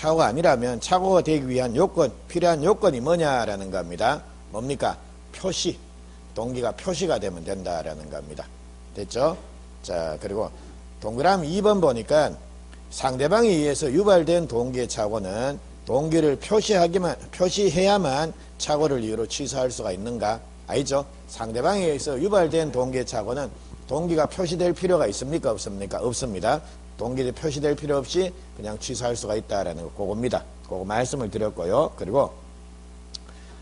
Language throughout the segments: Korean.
착오가 아니라면 착오가 되기 위한 요건, 필요한 요건이 뭐냐라는 겁니다. 뭡니까? 표시. 동기가 표시가 되면 된다라는 겁니다. 됐죠? 자, 그리고 동그라미 2번 보니까 상대방에 의해서 유발된 동기의 착오는 동기를 표시해야만 착오를 이유로 취소할 수가 있는가? 아니죠? 상대방에 의해서 유발된 동기의 착오는 동기가 표시될 필요가 있습니까? 없습니까? 없습니다. 동기가 표시될 필요 없이 그냥 취소할 수가 있다라는 거, 그겁니다. 그거 말씀을 드렸고요. 그리고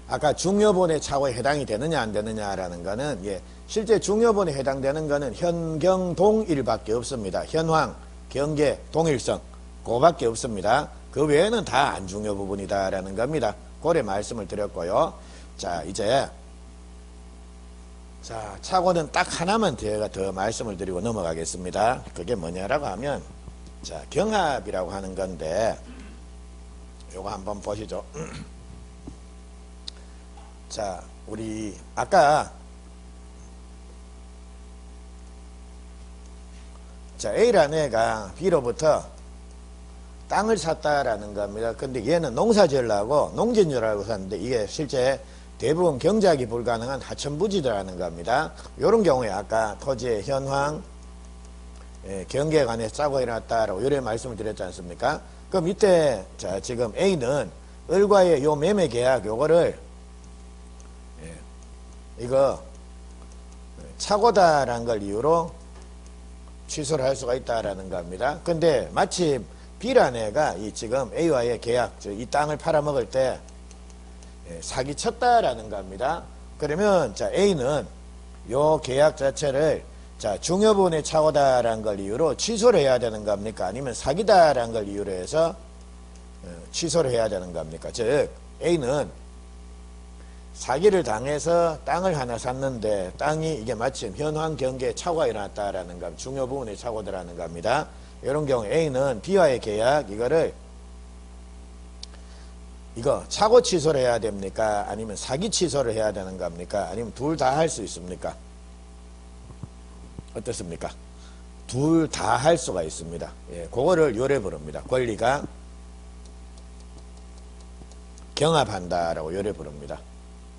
아까 중요본의 착오에 해당이 되느냐 안 되느냐라는 거는 실제 중요본에 해당되는 거는 현경동일밖에 없습니다. 현황, 경계, 동일성 그거밖에 없습니다. 그 외에는 다 안 중요 부분이다라는 겁니다. 그래 말씀을 드렸고요. 자, 이제 자, 착오는 딱 하나만 제가 더 말씀을 드리고 넘어가겠습니다. 그게 뭐냐라고 하면 자, 경합이라고 하는 건데 요거 한번 보시죠. 자, 우리 아까 자, A라는 애가 B로부터 땅을 샀다라는 겁니다. 근데 얘는 농사 지으려고 농진주라고 샀는데 이게 실제 대부분 경작이 불가능한 하천부지라는 겁니다. 이런 경우에 아까 토지의 현황, 경계에 관해서 착오가 일어났다라고 이런 말씀을 드렸지 않습니까? 그럼 이때 자, 지금 A는 을과의 요 매매 계약 요거를 이거 착오다라는 걸 이유로 취소를 할 수가 있다라는 겁니다. 근데 마침 B라는 애가 이 지금 A와의 계약, 이 땅을 팔아먹을 때 사기쳤다라는 겁니다. 그러면 자, A는 요 계약 자체를 자, 중요본의 착오다라는 걸 이유로 취소를 해야 되는 겁니까? 아니면 사기다라는 걸 이유로 해서 취소를 해야 되는 겁니까? 즉 A는 사기를 당해서 땅을 하나 샀는데 땅이 이게 마침 현황 경계에 착오가 일어났다라는 겁니다. 중요 부분의 착오다라는 겁니다. 이런 경우 A는 B와의 계약 이거를 이거 착오 취소를 해야 됩니까? 아니면 사기 취소를 해야 되는 겁니까? 아니면 둘 다 할 수 있습니까? 어떻습니까? 둘 다 할 수가 있습니다. 그거를 요래 부릅니다. 권리가 경합한다라고 요래 부릅니다.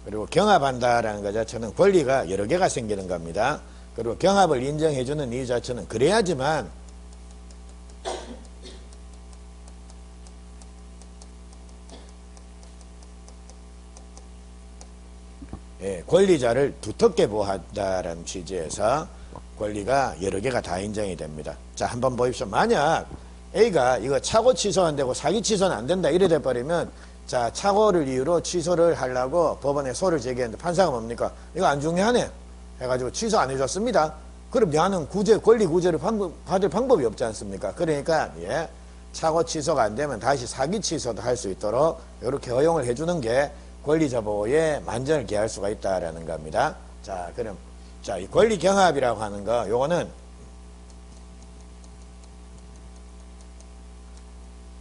그리고 경합한다라는 것 자체는 권리가 여러 개가 생기는 겁니다. 그리고 경합을 인정해주는 이유 자체는 그래야지만 권리자를 두텁게 보호한다라는 취지에서 권리가 여러 개가 다 인정이 됩니다. 자, 한번 보십시오. 만약 A가 이거 착오 취소 안 되고 사기 취소는 안 된다 이래 돼버리면 자, 착오를 이유로 취소를 하려고 법원에 소를 제기했는데 판사가 뭡니까? 이거 안 중요하네 해가지고 취소 안 해줬습니다. 그럼 나는 권리 구제를 받을 방법이 없지 않습니까? 그러니까 착오 취소가 안 되면 다시 사기 취소도 할 수 있도록 이렇게 허용을 해주는 게 권리자 보호에 만전을 기할 수가 있다라는 겁니다. 자, 그럼 자, 이 권리 경합이라고 하는 거 요거는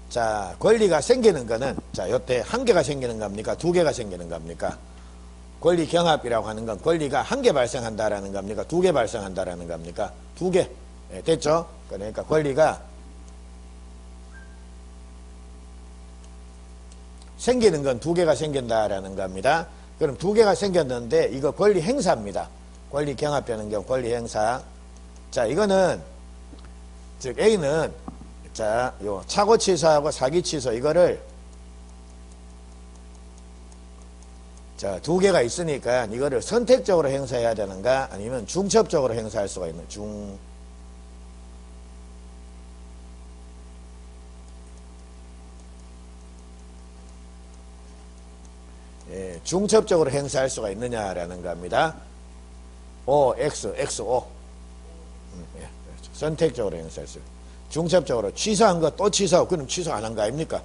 자, 권리가 생기는 거는 자, 요때 한 개가 생기는 겁니까? 두 개가 생기는 겁니까? 권리 경합이라고 하는 건 권리가 한 개 발생한다라는 겁니까? 두 개 발생한다라는 겁니까? 두 개. 됐죠? 그러니까 권리가 생기는 건 두 개가 생긴다라는 겁니다. 그럼 두 개가 생겼는데 이거 권리 행사입니다. 권리 경합되는 경우 권리 행사. 자, 이거는 즉 A는 자, 요 착오 취소하고 사기 취소 이거를 자, 두 개가 있으니까 이거를 선택적으로 행사해야 되는가 아니면 중첩적으로 행사할 수가 있는 중첩적으로 행사할 수가 있느냐라는 겁니다. O, X, XO. 선택적으로 행사할 수 있어요. 중첩적으로 취소한 거 또 취소하고 그럼 취소 안 한 거 아닙니까?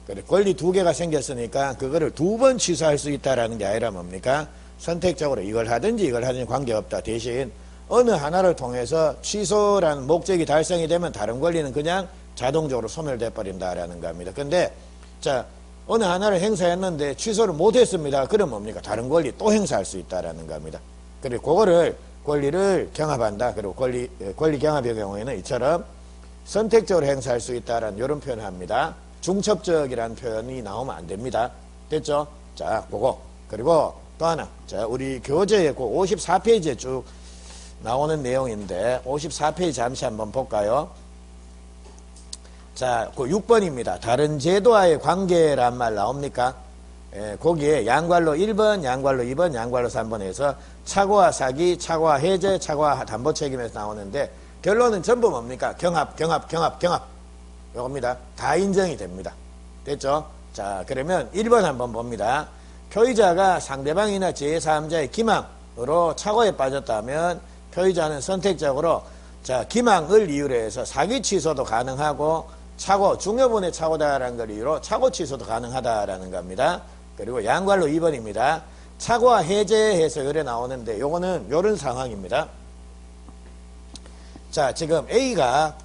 그래, 권리 두 개가 생겼으니까 그거를 두 번 취소할 수 있다라는 게 아니라 뭡니까? 선택적으로 이걸 하든지 관계없다. 대신 어느 하나를 통해서 취소라는 목적이 달성이 되면 다른 권리는 그냥 자동적으로 소멸돼 버린다라는 겁니다. 근데 자, 어느 하나를 행사했는데 취소를 못했습니다. 그럼 뭡니까? 다른 권리 또 행사할 수 있다라는 겁니다. 그리고 그거를 권리를 경합한다. 그리고 권리 경합의 경우에는 이처럼 선택적으로 행사할 수 있다라는 이런 표현을 합니다. 중첩적이라는 표현이 나오면 안 됩니다. 됐죠? 자, 그거. 그리고 또 하나. 자, 우리 교재에 그 54페이지에 쭉 나오는 내용인데 54페이지 잠시 한번 볼까요? 자, 그 6번입니다. 다른 제도와의 관계란 말 나옵니까? 예, 거기에 양괄로 1번, 양괄로 2번, 양괄로 3번에서 착오와 사기, 착오와 해제, 착오와 담보 책임에서 나오는데 결론은 전부 뭡니까? 경합, 경합, 경합, 경합. 요겁니다. 다 인정이 됩니다. 됐죠? 자, 그러면 1번 한번 봅니다. 표의자가 상대방이나 제3자의 기망으로 착오에 빠졌다면 표의자는 선택적으로 자, 기망을 이유로 해서 사기 취소도 가능하고 착오, 중요분의 착오다라는 걸 이유로 착오 취소도 가능하다라는 겁니다. 그리고 양괄로 2번입니다. 착오와 해제해서 요래 나오는데 요거는 요런 상황입니다. 자, 지금 A가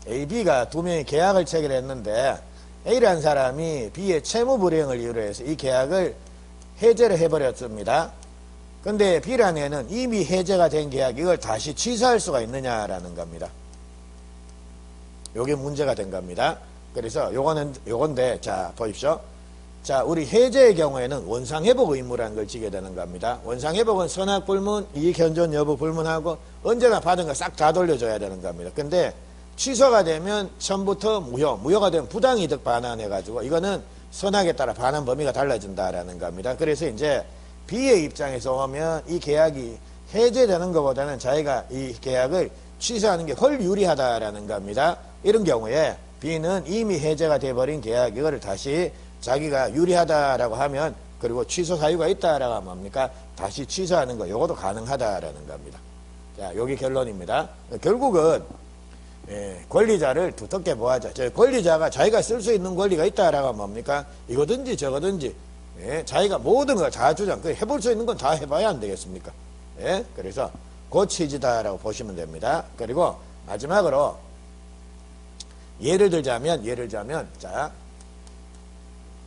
A, B가 두 명이 계약을 체결했는데 A라는 사람이 B의 채무 불이행을 이유로 해서 이 계약을 해제를 해버렸습니다. 근데 B라는 애는 이미 해제가 된 계약 이걸 다시 취소할 수가 있느냐라는 겁니다. 요게 문제가 된 겁니다. 그래서 요건데 자 보십시오. 자, 우리 해제의 경우에는 원상회복 의무라는 걸 지게 되는 겁니다. 원상회복은 선악불문, 이익현존 여부 불문하고 언제나 받은 거 싹 다 돌려줘야 되는 겁니다. 근데 취소가 되면 처음부터 무효가 되면 부당이득 반환해가지고 이거는 선악에 따라 반환 범위가 달라진다라는 겁니다. 그래서 이제 B의 입장에서 오면 이 계약이 해제되는 것보다는 자기가 이 계약을 취소하는 게 훨 유리하다라는 겁니다. 이런 경우에 B는 이미 해제가 돼버린 계약 이거를 다시 자기가 유리하다라고 하면 그리고 취소 사유가 있다라고 하면 뭡니까? 다시 취소하는 거 요것도 가능하다라는 겁니다. 자, 여기 결론입니다. 결국은 권리자를 두텁게 보아자. 권리자가 자기가 쓸 수 있는 권리가 있다라고 하면 뭡니까? 이거든지 저거든지 자기가 모든 걸 다 주장. 해볼 수 있는 건 다 해봐야 안 되겠습니까? 그래서 그 취지다라고 보시면 됩니다. 그리고 마지막으로 예를 들자면 자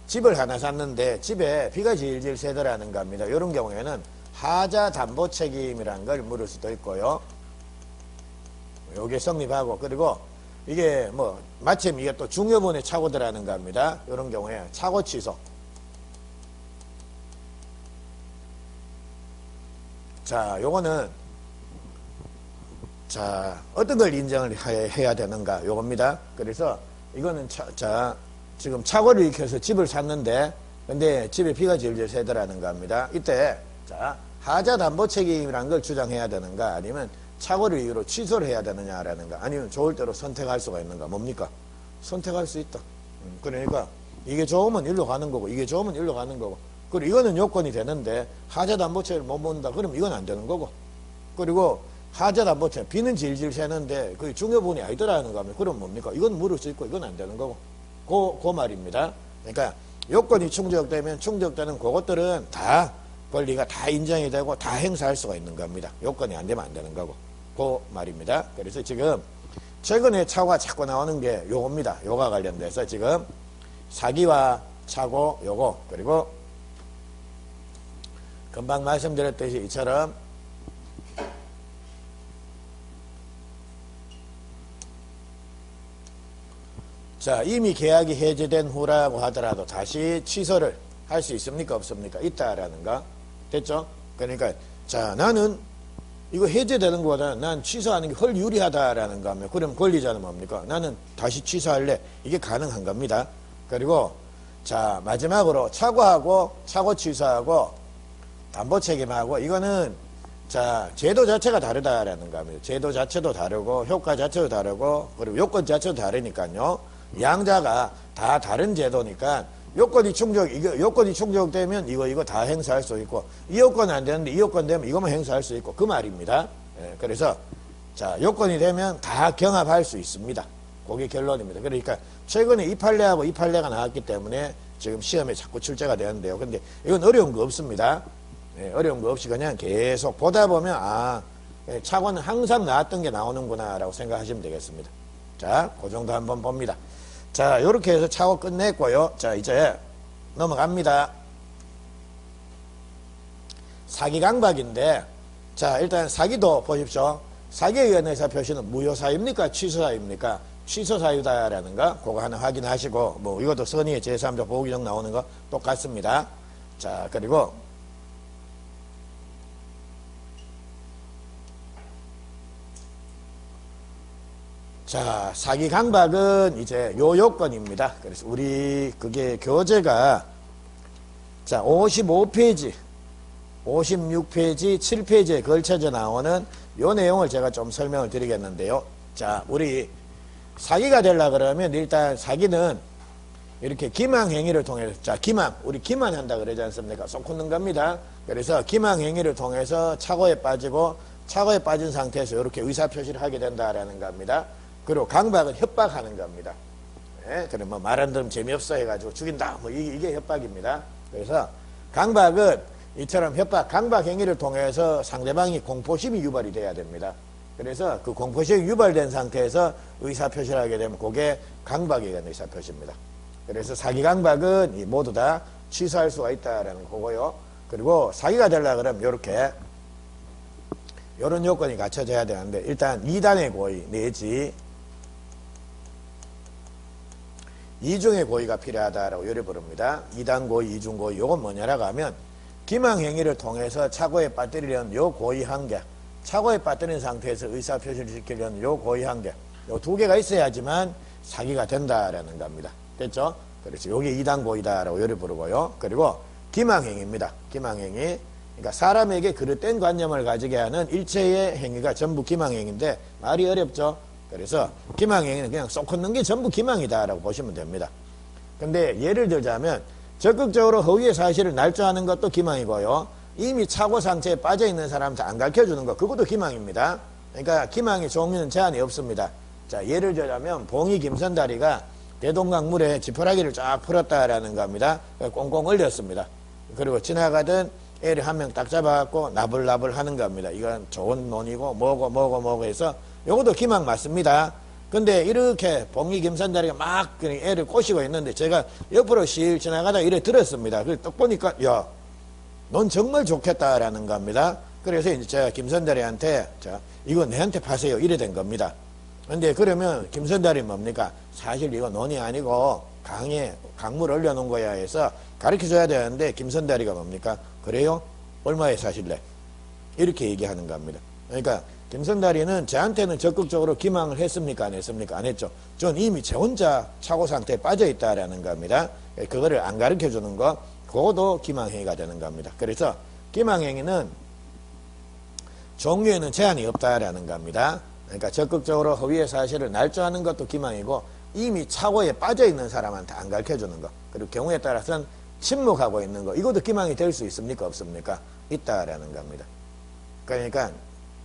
집을 하나 샀는데 집에 비가 질질 새더라는 겁니다. 이런 경우에는 하자 담보 책임이라는 걸 물을 수도 있고요. 요게 성립하고 그리고 이게 뭐 마침 이게 또 중요분의 착오더라는 겁니다. 이런 경우에 착오 취소. 자, 요거는 자 어떤 걸 인정을 해야 되는가 요겁니다. 그래서 이거는 지금 착오를 일으켜서 집을 샀는데 근데 집에 비가 질질 새더라는 겁니다. 이때 자 하자 담보 책임이라는 걸 주장해야 되는가 아니면 착오를 이유로 취소를 해야 되느냐라는가 아니면 좋을 대로 선택할 수가 있는가 뭡니까? 선택할 수 있다. 그러니까 이게 좋으면 일로 가는 거고 이게 좋으면 일로 가는 거고 그리고 이거는 요건이 되는데 하자 담보 책임을 못 본다 그럼 이건 안 되는 거고 그리고 하자 담보 책임 비는 질질 새는데 그게 중요분이 아니더라는 거면 그럼 뭡니까? 이건 물을 수 있고 이건 안 되는 거고 그 말입니다. 그러니까 요건이 충족되면 충족되는 그것들은 다 권리가 다 인정이 되고 다 행사할 수가 있는 겁니다. 요건이 안 되면 안 되는 거고 그 말입니다. 그래서 지금 최근에 착오가 자꾸 나오는 게 요겁니다. 요가 관련돼서 지금 사기와 착오 요거 그리고 금방 말씀드렸듯이 이처럼 자 이미 계약이 해제된 후라고 하더라도 다시 취소를 할 수 있습니까 없습니까? 있다라는 거 됐죠? 그러니까 자 나는 이거 해제되는 것보다는 난 취소하는 게 훨 유리하다라는 거 하면 그럼 권리자는 뭡니까? 나는 다시 취소할래 이게 가능한 겁니다. 그리고 자 마지막으로 착오 취소하고 담보 책임하고 이거는 자 제도 자체가 다르다라는 겁니다. 제도 자체도 다르고 효과 자체도 다르고 그리고 요건 자체도 다르니까요. 양자가 다 다른 제도니까 요건이 충족되면 이거 다 행사할 수 있고 이 요건 안 되는데 이 요건 되면 이것만 행사할 수 있고 그 말입니다. 그래서 자 요건이 되면 다 경합할 수 있습니다. 그게 결론입니다. 그러니까 최근에 이 판례하고 이 판례가 나왔기 때문에 지금 시험에 자꾸 출제가 되는데요. 근데 이건 어려운 거 없습니다. 어려운 거 없이 그냥 계속 보다 보면 착오는 항상 나왔던 게 나오는구나 라고 생각하시면 되겠습니다. 자, 그 정도 한번 봅니다. 자, 이렇게 해서 착오 끝냈고요. 자, 이제 넘어갑니다. 사기 강박인데 자, 일단 사기도 보십시오. 사기에 의한 의사 표시는 무효사입니까? 취소사입니까? 취소 사유다라는가 그거 하나 확인하시고 뭐 이것도 선의의 제3자 보호규정 나오는 거 똑같습니다. 자 그리고 자 사기 강박은 이제 요 요건입니다. 그래서 우리 그게 교재가 자 55페이지 56페이지 7페이지에 걸쳐져 나오는 요 내용을 제가 좀 설명을 드리겠는데요. 자 우리 사기가 되려 그러면 일단 사기는 이렇게 기망행위를 통해서 자 기망 우리 기만한다 그러지 않습니까? 쏙 굳는 겁니다. 그래서 기망행위를 통해서 착오에 빠지고 착오에 빠진 상태에서 이렇게 의사표시를 하게 된다라는 겁니다. 그리고 강박은 협박하는 겁니다. 예? 그럼 뭐 말 안 들으면 재미없어 해가지고 죽인다 뭐 이게 협박입니다. 그래서 강박은 이처럼 협박 강박 행위를 통해서 상대방이 공포심이 유발이 돼야 됩니다. 그래서 그 공포심이 유발된 상태에서 의사표시를 하게 되면 그게 강박에 의한 의사표시입니다. 그래서 사기 강박은 모두 다 취소할 수가 있다라는 거고요. 그리고 사기가 되려고 그러면 이렇게 이런 요건이 갖춰져야 되는데 일단 2단의 고의 내지 2중의 고의가 필요하다라고 요래 부릅니다. 2단 고의, 2중 고의 요건 뭐냐라고 하면 기망행위를 통해서 착오에 빠뜨리려는 요 고의 한 개 착오에 빠뜨린 상태에서 의사표시를 지키려는 요 고의 한 개 요 두 개가 있어야지만 사기가 된다라는 겁니다. 됐죠? 그래서 요게 2단 고의다라고 요래 부르고요. 그리고 기망행위입니다. 기망행위 그러니까 사람에게 그릇된 관념을 가지게 하는 일체의 행위가 전부 기망행위인데 말이 어렵죠? 그래서 기망행위는 그냥 쏙 걷는 게 전부 기망이다라고 보시면 됩니다. 근데 예를 들자면 적극적으로 허위의 사실을 날조하는 것도 기망이고요. 이미 착오 상태에 빠져있는 사람한테 안 가르쳐주는 것 그것도 기망입니다. 그러니까 기망의 종류는 제한이 없습니다. 자 예를 들자면 봉이 김선다리가 대동강 물에 지푸라기를 쫙 풀었다라는 겁니다. 꽁꽁 얼렸습니다. 그리고 지나가던 애를 한 명 딱 잡아갖고 나불나불 하는 겁니다. 이건 좋은 논이고 뭐고 해서 요것도 기망 맞습니다. 근데 이렇게 봉이 김선다리가 막 애를 꼬시고 있는데 제가 옆으로 실 지나가다 이래 들었습니다. 그래서 딱 보니까 야 넌 정말 좋겠다라는 겁니다. 그래서 이제 제가 김선다리한테 자 이거 내한테 파세요 이래 된 겁니다. 근데 그러면 김선달이 뭡니까? 사실 이거 논이 아니고 강에 강물 올려놓은 거야 해서 가르쳐줘야 되는데 김선달이가 뭡니까? 그래요? 얼마에 사실래? 이렇게 얘기하는 겁니다. 그러니까 김선달이는 저한테는 적극적으로 기망을 했습니까? 안 했습니까? 안 했죠. 전 이미 제 혼자 착오 상태에 빠져있다라는 겁니다. 그거를 안 가르쳐주는 거 그것도 기망행위가 되는 겁니다. 그래서 기망행위는 종류에는 제한이 없다라는 겁니다. 그러니까 적극적으로 허위의 사실을 날조하는 것도 기망이고 이미 착오에 빠져있는 사람한테 안 가르쳐주는 것 그리고 경우에 따라서는 침묵하고 있는 것 이것도 기망이 될 수 있습니까? 없습니까? 있다라는 겁니다. 그러니까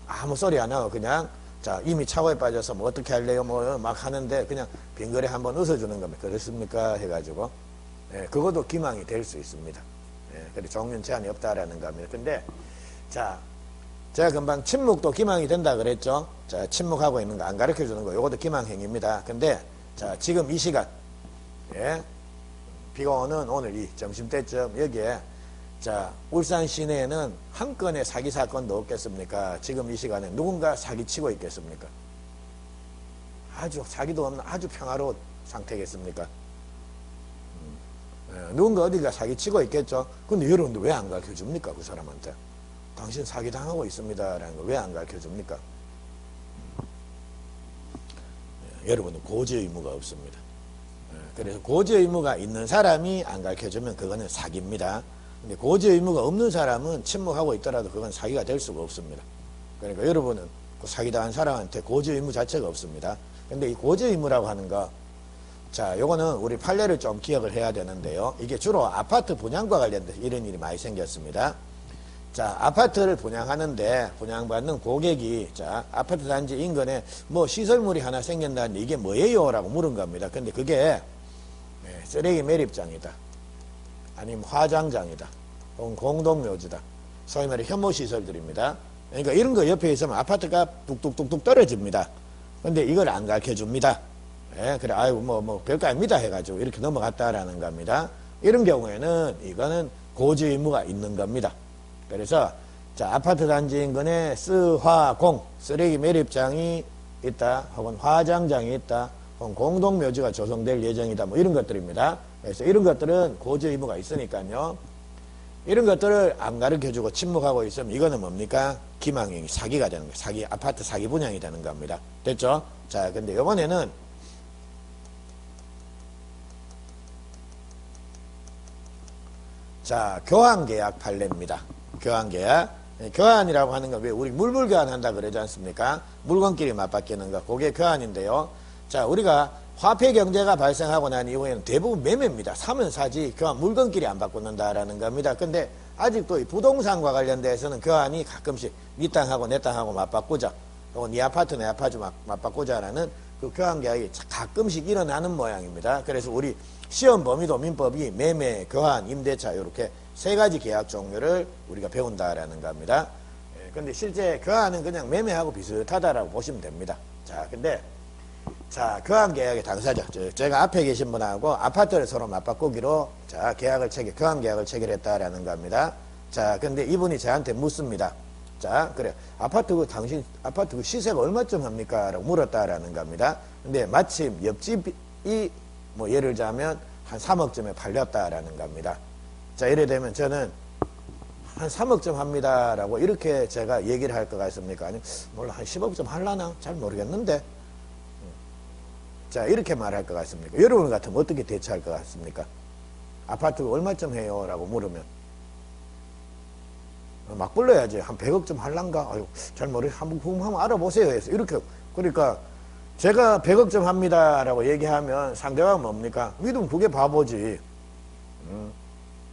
아무 소리 안 하고 그냥 자 이미 착오에 빠져서 뭐 어떻게 할래요? 뭐 막 하는데 그냥 빙그레 한번 웃어주는 겁니다. 그렇습니까? 해가지고 예, 그것도 기망이 될 수 있습니다. 예, 그래서 종류는 제한이 없다라는 겁니다. 근데 자 제가 금방 침묵도 기망이 된다 그랬죠. 자, 침묵하고 있는 거 안 가르쳐 주는 거 요것도 기망행위입니다. 근데 자, 지금 이 시간 예. 비가 오는 오늘 이 점심때쯤 여기에 자, 울산 시내에는 한 건의 사기 사건도 없겠습니까? 지금 이 시간에 누군가 사기치고 있겠습니까? 아주 사기도 없는 아주 평화로운 상태겠습니까? 누군가 어디가 사기치고 있겠죠. 근데 여러분들 왜 안 가르쳐 줍니까? 그 사람한테. 당신 사기당하고 있습니다. 라는 걸 왜 안 가르쳐 줍니까? 여러분은 고지 의무가 없습니다. 그래서 고지 의무가 있는 사람이 안 가르쳐 주면 그거는 사기입니다. 근데 고지 의무가 없는 사람은 침묵하고 있더라도 그건 사기가 될 수가 없습니다. 그러니까 여러분은 그 사기당한 사람한테 고지 의무 자체가 없습니다. 근데 이 고지 의무라고 하는 거 자, 요거는 우리 판례를 좀 기억을 해야 되는데요. 이게 주로 아파트 분양과 관련돼서 이런 일이 많이 생겼습니다. 자, 아파트를 분양하는데 분양받는 고객이 자, 아파트 단지 인근에 뭐 시설물이 하나 생긴다는데 이게 뭐예요? 라고 물은 겁니다. 근데 그게 쓰레기 매립장이다. 아니면 화장장이다. 혹은 공동묘지다. 소위 말해 혐오시설들입니다. 그러니까 이런 거 옆에 있으면 아파트가 뚝뚝뚝뚝 떨어집니다. 근데 이걸 안 가르쳐 줍니다. 예, 그래, 아이고, 뭐, 별거 아닙니다. 해가지고 이렇게 넘어갔다라는 겁니다. 이런 경우에는 이거는 고지 의무가 있는 겁니다. 그래서, 자, 아파트 단지 인근에 쓰레기 매립장이 있다, 혹은 화장장이 있다, 공동묘지가 조성될 예정이다. 뭐 이런 것들입니다. 그래서 이런 것들은 고지 의무가 있으니까요. 이런 것들을 안 가르쳐주고 침묵하고 있으면 이거는 뭡니까? 기망행위, 사기가 되는 거예요. 사기, 아파트 사기 분양이 되는 겁니다. 됐죠? 자, 근데 이번에는 자, 교환계약 판례입니다. 교환계약. 교환이라고 하는 건 왜 우리 물물 교환한다 그러지 않습니까? 물건끼리 맞바뀌는 거. 그게 교환인데요. 자, 우리가 화폐 경제가 발생하고 난 이후에는 대부분 매매입니다. 사면 사지 교환 물건끼리 안 바꾸는다라는 겁니다. 근데 아직도 이 부동산과 관련돼서는 교환이 가끔씩 네 땅하고 내 땅하고 맞바꾸자. 또 네 아파트 내 아파트 맞바꾸자라는 그 교환 계약이 가끔씩 일어나는 모양입니다. 그래서 우리 시험 범위도 민법이 매매, 교환, 임대차 이렇게 세 가지 계약 종류를 우리가 배운다라는 겁니다. 근데 실제 교환은 그냥 매매하고 비슷하다라고 보시면 됩니다. 자, 근데 자, 교환 계약의 당사자. 제가 앞에 계신 분하고 아파트를 서로 맞바꾸기로 자, 교환 계약을 체결했다라는 겁니다. 자, 근데 이분이 저한테 묻습니다. 자, 그래. 당신 아파트 시세가 얼마쯤 합니까? 라고 물었다라는 겁니다. 근데 마침 옆집이 뭐 예를 들자면 한 3억쯤에 팔렸다라는 겁니다. 자, 이래 되면 저는 한 3억쯤 합니다라고 이렇게 제가 얘기를 할 것 같습니까? 아니면 몰라 한 10억쯤 할라나? 잘 모르겠는데. 자, 이렇게 말할 것 같습니까? 여러분 같으면 어떻게 대처할 것 같습니까? 아파트 얼마쯤 해요? 라고 물으면 막 불러야지. 한 100억쯤 할란가? 아유, 잘 한번 알아보세요 해서 이렇게. 그러니까 제가 100억쯤 합니다 라고 얘기하면 상대방은 뭡니까? 믿으면 그게 바보지.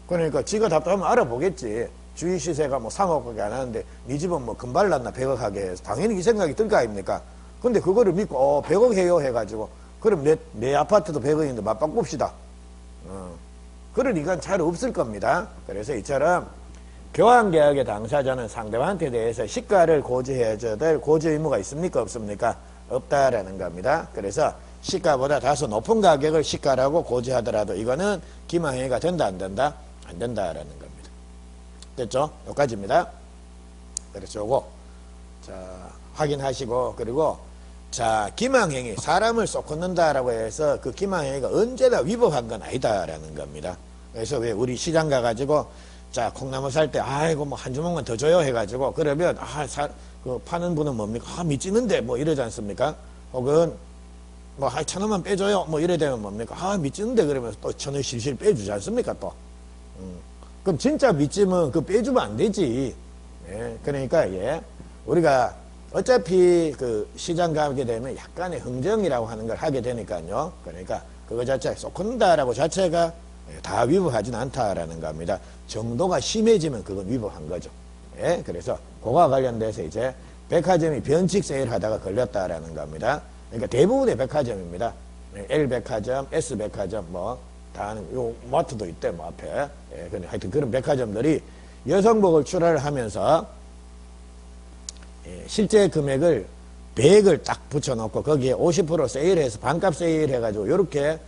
그러니까 지가 답답하면 알아보겠지. 주위 시세가 뭐 3억밖에 안 하는데 네 집은 뭐 금발 났나 100억 하게 해서 당연히 이 생각이 들 거 아닙니까? 근데 그거를 믿고 100억 해요 해가지고 그럼 내 아파트도 100억인데 맞바꿉시다. 그럴 리가 잘 없을 겁니다. 그래서 이처럼 교환계약의 당사자는 상대방한테 대해서 시가를 고지해줘야 될 고지 의무가 있습니까? 없습니까? 없다라는 겁니다. 그래서 시가보다 다소 높은 가격을 시가라고 고지하더라도 이거는 기망행위가 된다 안 된다? 안 된다라는 겁니다. 됐죠? 여기까지입니다. 그래서 요거 자 확인하시고 그리고 자 기망행위 사람을 쏙 걷는다라고 해서 그 기망행위가 언제나 위법한 건 아니다라는 겁니다. 그래서 왜 우리 시장 가가지고 자 콩나물 살 때 아이고 뭐 한 주먹만 더 줘요 해가지고 그러면 그 파는 분은 뭡니까? 미치는데 뭐 이러지 않습니까? 혹은 뭐 1,000원만 빼줘요 뭐 이래 되면 뭡니까? 미치는데 그러면 또 1,000원 실실 빼주지 않습니까 또? 그럼 진짜 미치면 그 빼주면 안 되지. 예, 그러니까 우리가 어차피 그 시장 가게 되면 약간의 흥정이라고 하는 걸 하게 되니까요. 그러니까 그거 자체 쏙 걷는다라고 자체가 다 위법하진 않다라는 겁니다. 정도가 심해지면 그건 위법한 거죠. 예, 그래서 그거와 관련돼서 이제 백화점이 변칙 세일 하다가 걸렸다라는 겁니다. 그러니까 대부분의 백화점입니다. L백화점, S백화점 뭐 다 요 마트도 있대 뭐 앞에. 예, 근데 하여튼 그런 백화점들이 여성복을 출하를 하면서 실제 금액을 100을 딱 붙여놓고 거기에 50% 세일해서 반값 세일해가지고 요렇게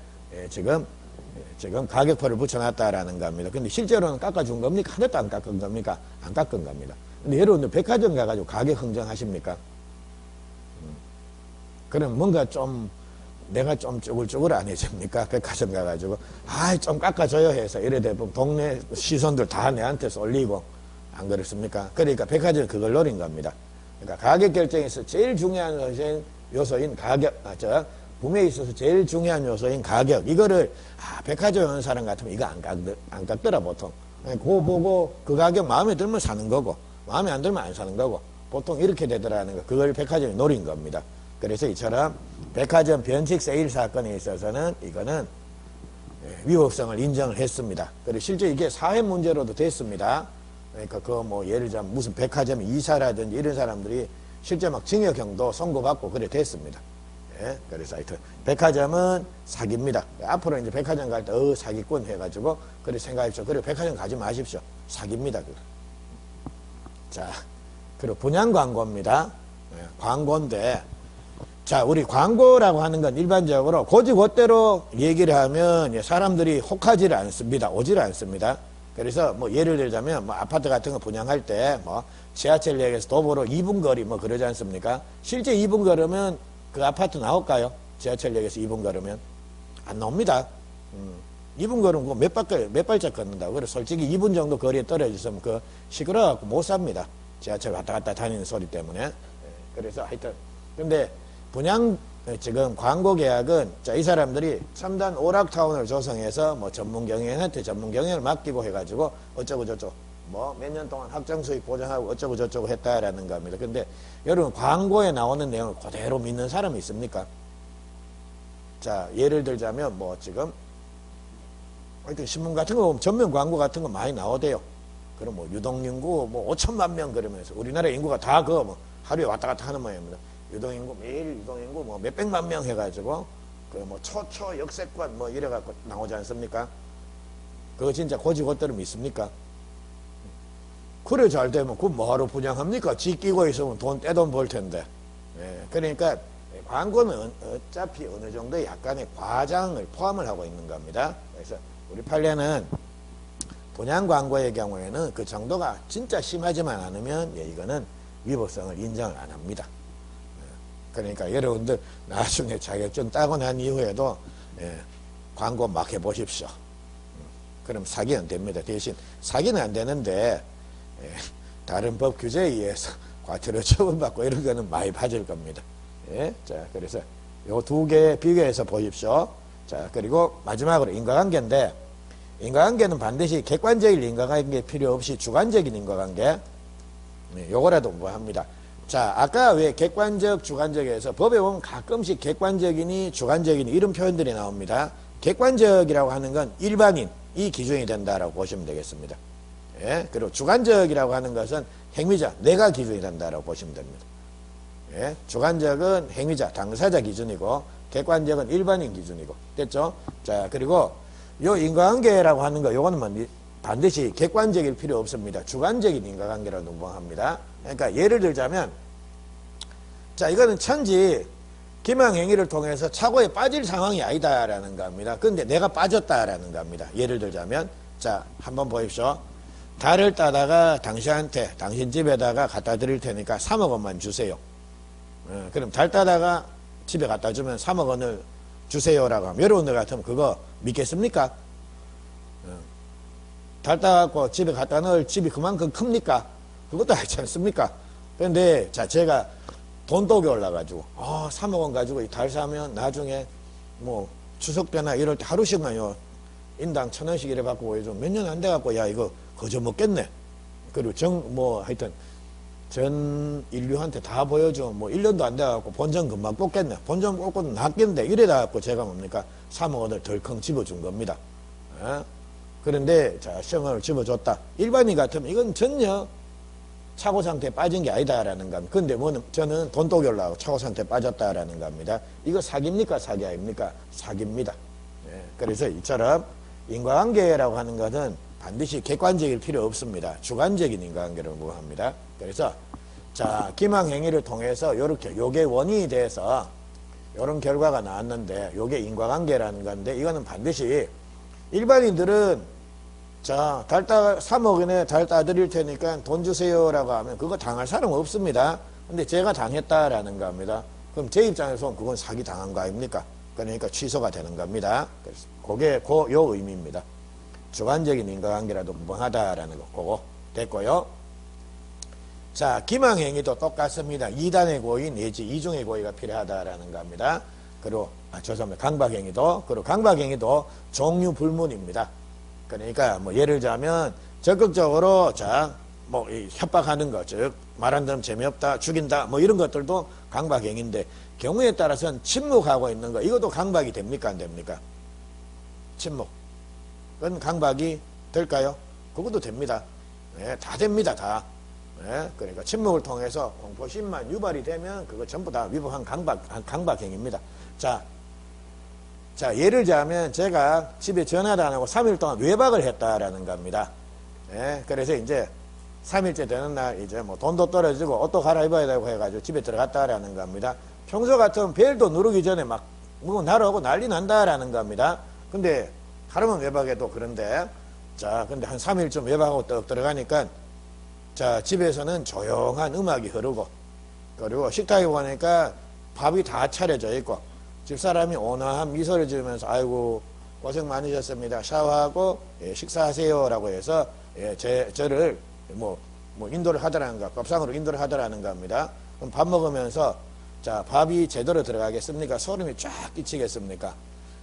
지금 가격표를 붙여놨다라는 겁니다. 근데 실제로는 깎아준 겁니까? 하나도 안 깎은 겁니까? 안 깎은 겁니다. 근데 여러분들 백화점 가가지고 가격 흥정하십니까? 그럼 뭔가 좀 내가 좀 쭈글쭈글 안 해줍니까? 백화점 가가지고 좀 깎아줘요 해서 이래 되면 동네 시선들 다 내한테 쏠리고 안 그렇습니까? 그러니까 백화점이 그걸 노린 겁니다. 그러니까 가격 결정에서 제일 중요한 요소인 가격, 구매에 있어서 제일 중요한 요소인 가격. 이거를, 백화점 오는 사람 같으면 이거 안 깎더라, 보통. 그거 보고 그 가격 마음에 들면 사는 거고, 마음에 안 들면 안 사는 거고, 보통 이렇게 되더라는 거. 그걸 백화점이 노린 겁니다. 그래서 이처럼 백화점 변칙 세일 사건에 있어서는 이거는 위법성을 인정을 했습니다. 그리고 실제 이게 사회 문제로도 됐습니다. 그러니까 그 뭐 예를 들자면 무슨 백화점 이사라든지 이런 사람들이 실제 막 징역형도 선고받고 그래 됐습니다. 예, 그래서 하여튼 백화점은 사기입니다. 앞으로 이제 백화점 갈 때 사기꾼 해가지고 그래 생각하십시오. 그리고 백화점 가지 마십시오. 사기입니다. 그거. 자, 그리고 분양 광고입니다. 예, 광고인데 자 우리 광고라고 하는 건 일반적으로 곧대로 얘기를 하면 사람들이 혹하지를 않습니다. 오지를 않습니다. 그래서 뭐 예를 들자면 뭐 아파트 같은 거 분양할 때 뭐 지하철역에서 도보로 2분 거리 뭐 그러지 않습니까? 실제 2분 걸으면 그 아파트 나올까요? 지하철역에서 2분 걸으면 안 나옵니다. 2분 걸으면 몇 발짝 걷는다고. 그래서 솔직히 2분 정도 거리에 떨어져 있으면 그 시끄러워갖고 못 삽니다. 지하철 왔다 갔다 다니는 소리 때문에. 예, 그래서 하여튼 근데 분양 지금 광고 계약은 자, 이 사람들이 첨단 오락타운을 조성해서 뭐 전문 경영한테 전문 경영을 맡기고 해가지고 어쩌고 저쩌고 뭐 몇 년 동안 확정 수익 보장하고 어쩌고 저쩌고 했다라는 겁니다. 근데 여러분 광고에 나오는 내용을 그대로 믿는 사람이 있습니까? 자, 예를 들자면 뭐 지금 하여튼 신문 같은 거 보면 전면 광고 같은 거 많이 나오대요. 그럼 뭐 유동인구 뭐 5천만 명 그러면서 우리나라 인구가 다 그 뭐 하루에 왔다 갔다 하는 모양입니다. 유동인구 매일 유동인구 뭐 몇백만 명 해가지고 그 뭐 초초 역세권 뭐 이래갖고 나오지 않습니까? 그거 진짜 고지고대로 믿습니까? 그래 잘 되면 그 뭐하러 분양합니까? 지 끼고 있으면 돈 떼돈 벌 텐데. 예, 그러니까 광고는 어차피 어느 정도 약간의 과장을 포함을 하고 있는 겁니다. 그래서 우리 판례는 분양 광고의 경우에는 그 정도가 진짜 심하지만 않으면 예, 이거는 위법성을 인정을 안 합니다. 그러니까 여러분들 나중에 자격증 따고 난 이후에도 예, 광고 막 해보십시오. 그럼 사기는 됩니다. 대신 사기는 안 되는데 예, 다른 법 규제에 의해서 과태료 처분받고 이런 거는 많이 봐줄 겁니다. 예, 자, 그래서 요 두 개 비교해서 보십시오. 자, 그리고 마지막으로 인과관계인데 인과관계는 반드시 객관적인 인과관계 필요 없이 주관적인 인과관계 네, 요거라도 뭐 합니다. 자, 아까 왜 객관적, 주관적에서 법에 보면 가끔씩 객관적이니 주관적이니 이런 표현들이 나옵니다. 객관적이라고 하는 건 일반인, 이 기준이 된다라고 보시면 되겠습니다. 예, 그리고 주관적이라고 하는 것은 행위자, 내가 기준이 된다라고 보시면 됩니다. 예, 주관적은 행위자, 당사자 기준이고 객관적은 일반인 기준이고 됐죠? 자, 그리고 요 인과관계라고 하는 거 요거는 뭐 반드시 객관적일 필요 없습니다. 주관적인 인과관계라고 농봉합니다. 그러니까 예를 들자면 자, 이거는 천지 기망행위를 통해서 착오에 빠질 상황이 아니다라는 겁니다. 근데 내가 빠졌다라는 겁니다. 예를 들자면 자, 한번 보십시오. 달을 따다가 당신한테 당신 집에다가 갖다 드릴 테니까 3억 원만 주세요. 그럼 달 따다가 집에 갖다 주면 3억 원을 주세요라고 하면 여러분들 같으면 그거 믿겠습니까? 달 따갖고 집에 갖다 넣을 집이 그만큼 큽니까? 그것도 알지 않습니까? 그런데 자, 제가 돈독이 올라가지고 3억 원 가지고 이 달 사면 나중에 뭐 추석 때나 이럴 때 하루씩만요 인당 1,000원씩 이래 받고 보여주면 몇 년 안 돼갖고 야 이거 거저 먹겠네. 그리고 뭐 하여튼 전 인류한테 다 보여주면 뭐 1년도 안 돼갖고 본전 금방 뽑겠네. 본전 뽑고도 낫겠는데 이래다 갖고 제가 뭡니까 3억 원을 덜컹 집어준 겁니다. 그런데 자, 시험을 집어줬다. 일반인 같으면 이건 전혀 착오 상태에 빠진 게 아니다라는 겁니다. 근데 뭐는 저는 돈독이 올라가고 착오 상태에 빠졌다라는 겁니다. 이거 사기입니까? 사기 아닙니까? 사기입니다. 예, 그래서 이처럼 인과관계라고 하는 것은 반드시 객관적일 필요 없습니다. 주관적인 인과관계를 구합니다. 그래서 자, 기망행위를 통해서 요게 원인이 돼서 요런 결과가 나왔는데 요게 인과관계라는 건데 이거는 반드시 일반인들은 자, 달 따 3억 원에 달 따드릴 테니까 돈 주세요라고 하면 그거 당할 사람 없습니다. 근데 제가 당했다라는 겁니다. 그럼 제 입장에서는 그건 사기 당한 거 아닙니까? 그러니까 취소가 되는 겁니다. 그래서 그게 요 의미입니다. 주관적인 인과관계라도 무방하다라는 거 그거 됐고요. 자, 기망행위도 똑같습니다. 2단의 고의 내지 2중의 고의가 필요하다라는 겁니다. 그리고 죄송합니다. 강박행위도 그리고 강박행위도 종류 불문입니다. 그러니까 뭐 예를 들자면 적극적으로 자 뭐 협박하는 거, 즉 말 안 들으면 재미없다, 죽인다 뭐 이런 것들도 강박행위인데 경우에 따라서는 침묵하고 있는 거 이것도 강박이 됩니까 안 됩니까? 침묵 그건 강박이 될까요? 그것도 됩니다. 네, 다 됩니다. 다. 네, 그러니까 침묵을 통해서 공포심만 유발이 되면 그거 전부 다 위법한 강박행위입니다. 자, 예를 들자면 제가 집에 전화도 안 하고 3일 동안 외박을 했다라는 겁니다. 예, 그래서 이제 3일째 되는 날 이제 뭐 돈도 떨어지고 옷도 갈아입어야 되고 해가지고 집에 들어갔다라는 겁니다. 평소 같으면 벨도 누르기 전에 막 뭐 날아오고 난리 난다라는 겁니다. 근데 하루만 외박해도 그런데 자, 근데 한 3일쯤 외박하고 떡 들어가니까 자, 집에서는 조용한 음악이 흐르고 그리고 식탁에 보니까 밥이 다 차려져 있고 집사람이 온화한 미소를 지으면서 아이고 고생 많으셨습니다. 샤워하고 예, 식사하세요 라고 해서 예, 저를 뭐 인도를 하더라는가, 밥상으로 인도를 하더라는 겁니다. 그럼 밥 먹으면서 자, 밥이 제대로 들어가겠습니까? 소름이 쫙 끼치겠습니까?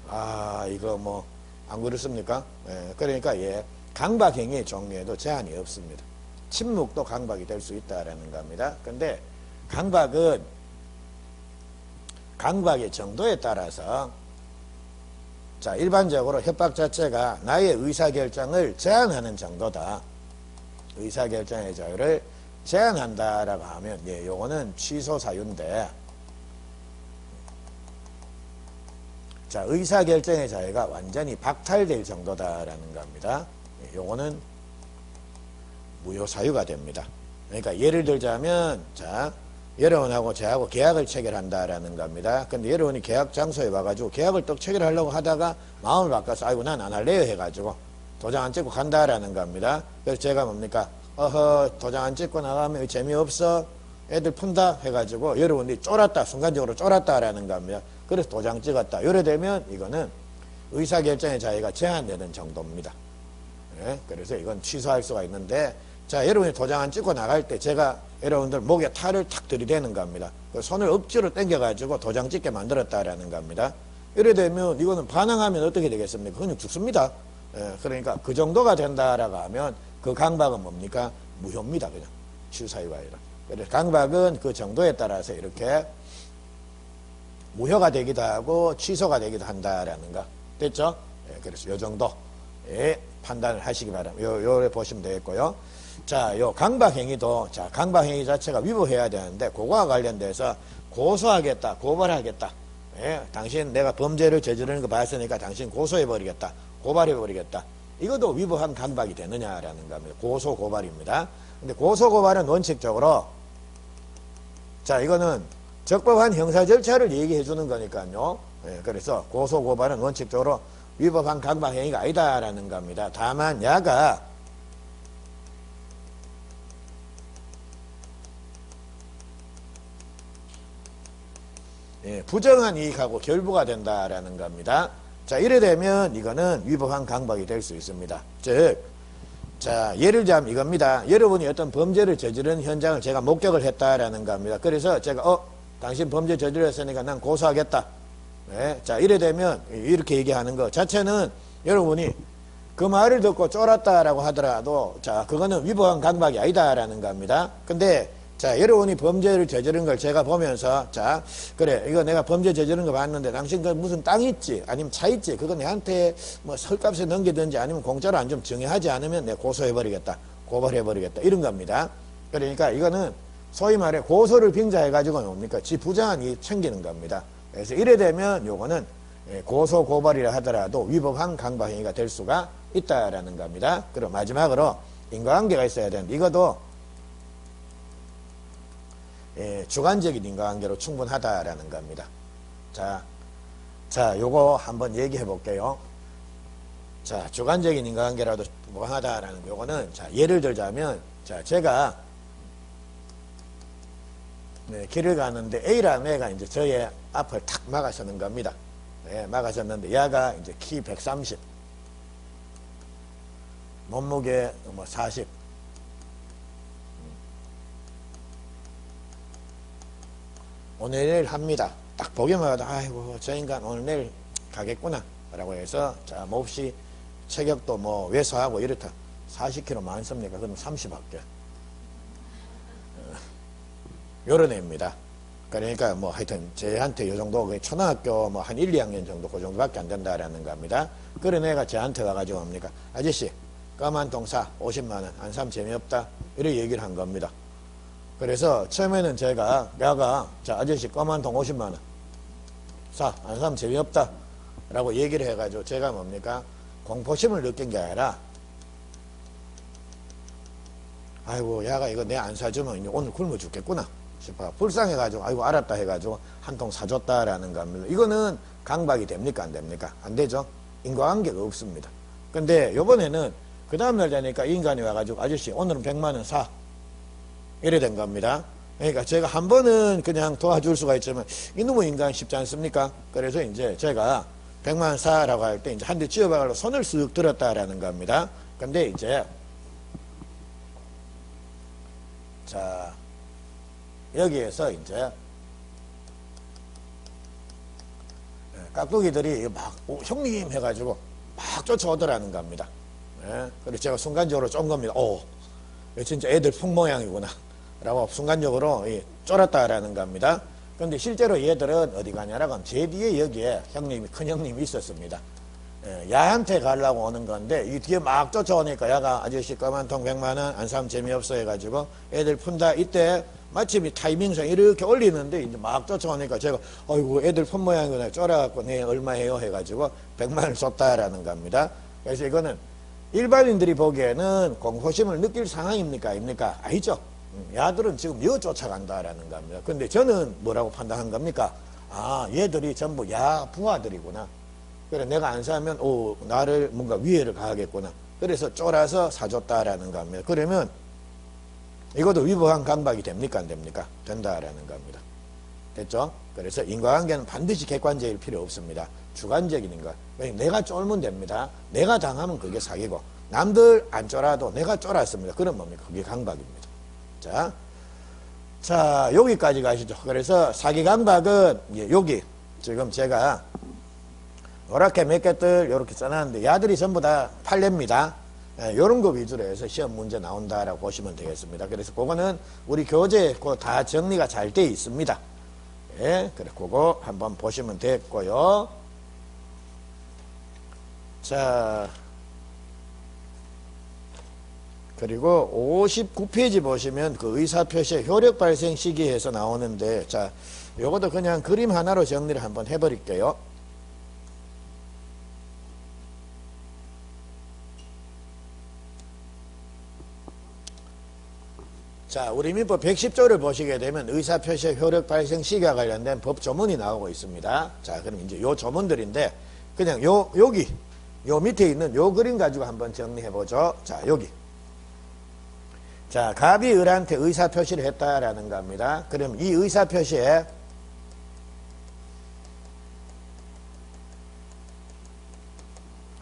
아, 이거 뭐 안 그렇습니까? 예, 그러니까 예, 강박행위 종류에도 제한이 없습니다. 침묵도 강박이 될 수 있다라는 겁니다. 근데 강박의 정도에 따라서 자, 일반적으로 협박 자체가 나의 의사결정을 제한하는 정도다. 의사결정의 자유를 제한한다라고 하면 예, 요거는 취소 사유인데 자, 의사결정의 자유가 완전히 박탈될 정도다라는 겁니다. 예, 요거는 무효 사유가 됩니다. 그러니까 예를 들자면 자, 여러분하고 저하고 계약을 체결한다라는 겁니다. 근데 여러분이 계약 장소에 와가지고 계약을 또 체결하려고 하다가 마음을 바꿔서 아이고 난 안 할래요 해가지고 도장 안 찍고 간다라는 겁니다. 그래서 제가 뭡니까? 어허 도장 안 찍고 나가면 재미없어 애들 푼다 해가지고 여러분들이 쫄았다 순간적으로 쫄았다라는 겁니다. 그래서 도장 찍었다. 이래 되면 이거는 의사결정의 자유가 제한되는 정도입니다. 네? 그래서 이건 취소할 수가 있는데 자, 여러분이 도장 안 찍고 나갈 때 제가 여러분들 목에 탈을 탁 들이대는 겁니다. 손을 억지로 당겨가지고 도장 찍게 만들었다라는 겁니다. 이래 되면 이거는 반항하면 어떻게 되겠습니까? 그냥 죽습니다. 예, 그러니까 그 정도가 된다라고 하면 그 강박은 뭡니까? 무효입니다. 그냥 취소사유가 아니라. 그래서 강박은 그 정도에 따라서 이렇게 무효가 되기도 하고 취소가 되기도 한다라는 거. 됐죠? 예, 그래서 요 정도의 판단을 하시기 바랍니다. 요래 보시면 되겠고요. 자, 요 강박행위도, 자, 강박행위 자체가 위법해야 되는데, 그거와 관련돼서 고소하겠다, 고발하겠다. 예, 당신 내가 범죄를 저지르는 거 봤으니까 당신 고소해버리겠다, 고발해버리겠다. 이것도 위법한 강박이 되느냐라는 겁니다. 고소, 고발입니다. 근데 고소, 고발은 원칙적으로, 자, 이거는 적법한 형사 절차를 얘기해 주는 거니까요. 예, 그래서 고소, 고발은 원칙적으로 위법한 강박행위가 아니다라는 겁니다. 다만, 야가 예, 부정한 이익하고 결부가 된다라는 겁니다. 자, 이래 되면 이거는 위법한 강박이 될 수 있습니다. 즉, 자, 예를 들자면 이겁니다. 여러분이 어떤 범죄를 저지른 현장을 제가 목격을 했다라는 겁니다. 그래서 제가, 당신 범죄 저질렀으니까 난 고소하겠다. 네, 자, 이래 되면 이렇게 얘기하는 거 자체는 여러분이 그 말을 듣고 쫄았다라고 하더라도 자, 그거는 위법한 강박이 아니다라는 겁니다. 근데 자, 여러분이 범죄를 저지른 걸 제가 보면서 자, 그래, 이거 내가 범죄 저지른 거 봤는데 당신 그 무슨 땅 있지? 아니면 차 있지? 그거 내한테 뭐 설값에 넘기든지 아니면 공짜로 안 좀 정의하지 않으면 내가 고소해버리겠다. 고발해버리겠다. 이런 겁니다. 그러니까 이거는 소위 말해 고소를 빙자해가지고 뭡니까? 지 부정한 이익 챙기는 겁니다. 그래서 이래 되면 요거는 고소, 고발이라 하더라도 위법한 강박행위가 될 수가 있다라는 겁니다. 그리고 마지막으로 인과관계가 있어야 되는데 이것도 주관적인 인과관계로 충분하다라는 겁니다. 자, 요거 한번 얘기해 볼게요. 자, 주관적인 인과관계라도 무방하다라는 요거는 자, 예를 들자면 자, 제가 길을 가는데 A라는 애가 이제 저의 앞을 탁 막아서는 겁니다. 네, 막아섰는데 얘가 이제 키 130, 몸무게 뭐 40. 오늘 내일 합니다. 딱 보기만 해도 아이고 저 인간 오늘 내일 가겠구나 라고 해서 자 몹시 체격도 뭐 왜소하고 이렇다. 40kg 많습니까? 그럼 30할게. 요런 애입니다. 그러니까 뭐 하여튼 저한테 요 정도 초등학교 뭐 한 1, 2학년 정도 그 정도밖에 안 된다라는 겁니다. 그런 애가 저한테 와가지고 뭡니까? 아저씨 까만 동사 50만원 안 사면 재미없다 이렇게 얘기를 한 겁니다. 그래서 처음에는 제가 야가 자 아저씨 까만 동 50만원 사 안 사면 재미없다 라고 얘기를 해가지고 제가 뭡니까? 공포심을 느낀 게 아니라 아이고 야가 이거 내 안 사주면 오늘 굶어 죽겠구나 싶어 불쌍해가지고 아이고 알았다 해가지고 한 통 사줬다라는 겁니다. 이거는 강박이 됩니까 안 됩니까? 안 되죠. 인과관계가 없습니다. 근데 요번에는 그 다음날 되니까 이 인간이 와가지고 아저씨 오늘은 100만원 사 이래 된 겁니다. 그러니까 제가 한 번은 그냥 도와줄 수가 있지만 이놈의 인간 쉽지 않습니까? 그래서 이제 제가 100만 사라고 할 때 이제 한 대 쥐어박으려고 손을 쓱 들었다라는 겁니다. 근데 이제 자 여기에서 이제 깍두기들이 막 형님 해가지고 막 쫓아오더라는 겁니다. 예? 그래서 제가 순간적으로 쫀 겁니다. 오, 진짜 애들 풍 모양이구나 라고 순간적으로 쫄았다라는 겁니다. 근데 실제로 얘들은 어디 가냐라고 하면 제 뒤에 여기에 형님이 큰 형님이 있었습니다. 예, 야한테 가려고 오는 건데 이 뒤에 막 쫓아오니까 야가 아저씨 까만 통 100만 원 안 사면 재미없어 해가지고 애들 푼다. 이때 마침 이 타이밍상 이렇게 올리는데 이제 막 쫓아오니까 제가 어이구 애들 푼 모양이구나 쫄아갖고 네 얼마 해요 해가지고 100만 원을 줬다라는 겁니다. 그래서 이거는 일반인들이 보기에는 공포심을 느낄 상황입니까? 아닙니까? 아니죠. 야들은 지금 여 쫓아간다라는 겁니다. 근데 저는 뭐라고 판단한 겁니까? 아, 얘들이 전부 야 부하들이구나. 그래, 내가 안 사면, 오, 나를 뭔가 위해를 가하겠구나. 그래서 쫄아서 사줬다라는 겁니다. 그러면 이것도 위법한 강박이 됩니까? 안 됩니까? 된다라는 겁니다. 됐죠? 그래서 인과관계는 반드시 객관적일 필요 없습니다. 주관적인 인과. 내가 쫄면 됩니다. 내가 당하면 그게 사기고, 남들 안 쫄아도 내가 쫄았습니다. 그럼 뭡니까? 그게 강박입니다. 자, 여기까지 가시죠. 그래서 사기 강박은 여기 지금 제가 이렇게 몇 개들 이렇게 써놨는데 야들이 전부 다 판례입니다. 이런 거 위주로 해서 시험 문제 나온다라고 보시면 되겠습니다. 그래서 그거는 우리 교재에 다 정리가 잘 돼 있습니다. 예, 그래 그거 한번 보시면 됐고요. 자, 그리고 59페이지 보시면 그 의사표시의 효력 발생 시기에서 나오는데, 자, 요것도 그냥 그림 하나로 정리를 한번 해버릴게요. 자, 우리 민법 110조를 보시게 되면 의사표시의 효력 발생 시기와 관련된 법 조문이 나오고 있습니다. 자, 그럼 이제 요 조문들인데, 그냥 여기, 요 밑에 있는 요 그림 가지고 한번 정리해보죠. 자, 여기. 자, 갑이 을한테 의사표시를 했다라는 겁니다. 그럼 이 의사표시에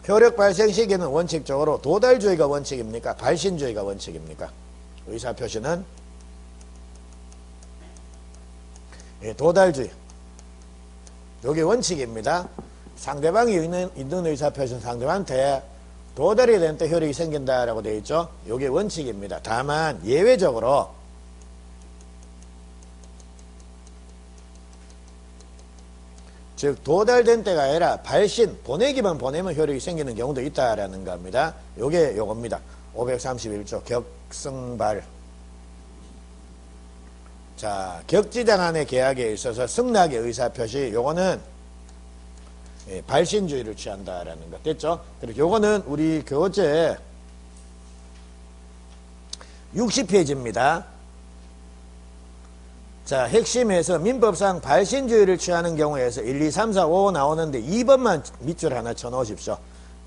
효력 발생 시기는 원칙적으로 도달주의가 원칙입니까? 발신주의가 원칙입니까? 의사표시는 도달주의. 이게 원칙입니다. 상대방이 있는 의사표시는 상대방한테 도달이 된 때 효력이 생긴다라고 되어 있죠. 이게 원칙입니다. 다만 예외적으로 즉 도달된 때가 아니라 발신, 보내기만 보내면 효력이 생기는 경우도 있다라는 겁니다. 요게 요겁니다. 531조 격승발. 자, 격지자 간의 계약에 있어서 승낙의 의사표시, 요거는 발신주의를 취한다라는 것 됐죠? 그리고 요거는 우리 교재 60페이지입니다. 자, 핵심에서 민법상 발신주의를 취하는 경우에서 1, 2, 3, 4, 5 나오는데 2번만 밑줄 하나 쳐놓으십시오.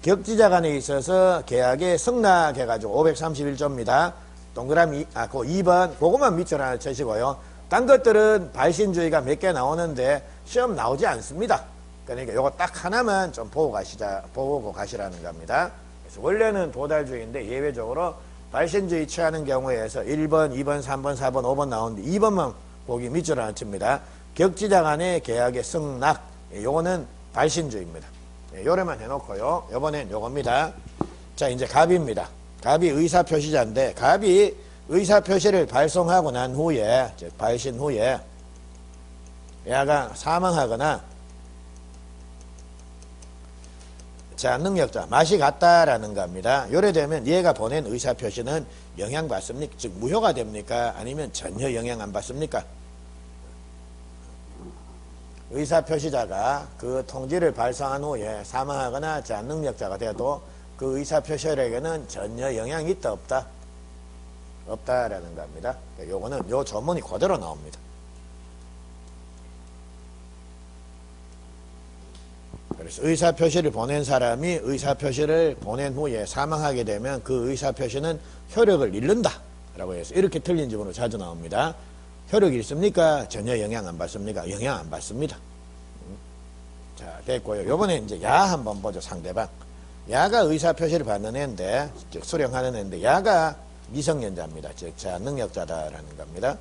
격지자 간에 있어서 계약에 승낙해가지고 531조입니다. 동그라미, 그 2번, 그것만 밑줄 하나 쳐시고요. 딴 것들은 발신주의가 몇 개 나오는데 시험 나오지 않습니다. 그러니까 요거 딱 하나만 좀 보고 가시라는 겁니다. 그래서 원래는 도달주의인데 예외적으로 발신주의 취하는 경우에서 1번, 2번, 3번, 4번, 5번 나오는데 2번만 보기 밑줄 하나 칩니다. 격지자 간의 계약의 승낙. 요거는 발신주의입니다. 요래만 해놓고요. 요번엔 요겁니다. 자, 이제 갑입니다. 갑이 의사표시자인데, 갑이 의사표시를 발송하고 난 후에, 즉 발신 후에 얘가 사망하거나 자, 능력자, 맛이 같다라는 겁니다. 요래되면 얘가 보낸 의사표시는 영향받습니까? 즉 무효가 됩니까? 아니면 전혀 영향 안 받습니까? 의사표시자가 그 통지를 발송한 후에 사망하거나 자, 능력자가 돼도 그 의사표시에게는 전혀 영향이 있다 없다? 없다라는 겁니다. 요거는 요 조문이 그대로 나옵니다. 그래서 의사표시를 보낸 사람이 의사표시를 보낸 후에 사망하게 되면 그 의사표시는 효력을 잃는다 라고 해서 이렇게 틀린 지문으로 자주 나옵니다. 효력이 있습니까? 전혀 영향 안 받습니까? 영향 안 받습니다. 자, 됐고요. 요번에 이제 야 한번 보죠. 상대방. 야가 의사표시를 받는 애인데, 즉, 수령하는 애인데, 야가 미성년자입니다. 즉, 제한 능력자다라는 겁니다.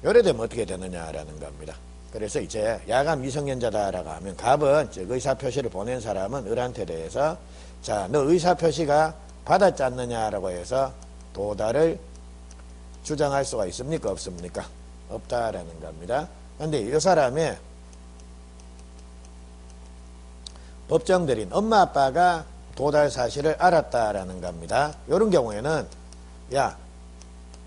요래 되면 어떻게 되느냐라는 겁니다. 그래서 이제 야가 미성년자다라고 하면 갑은, 즉, 의사표시를 보낸 사람은 을한테 대해서, 자, 너 의사표시가 받았지 않느냐라고 해서 도달을 주장할 수가 있습니까? 없습니까? 없다라는 겁니다. 근데 이 사람의 법정들인 엄마 아빠가 도달 사실을 알았다라는 겁니다. 이런 경우에는 야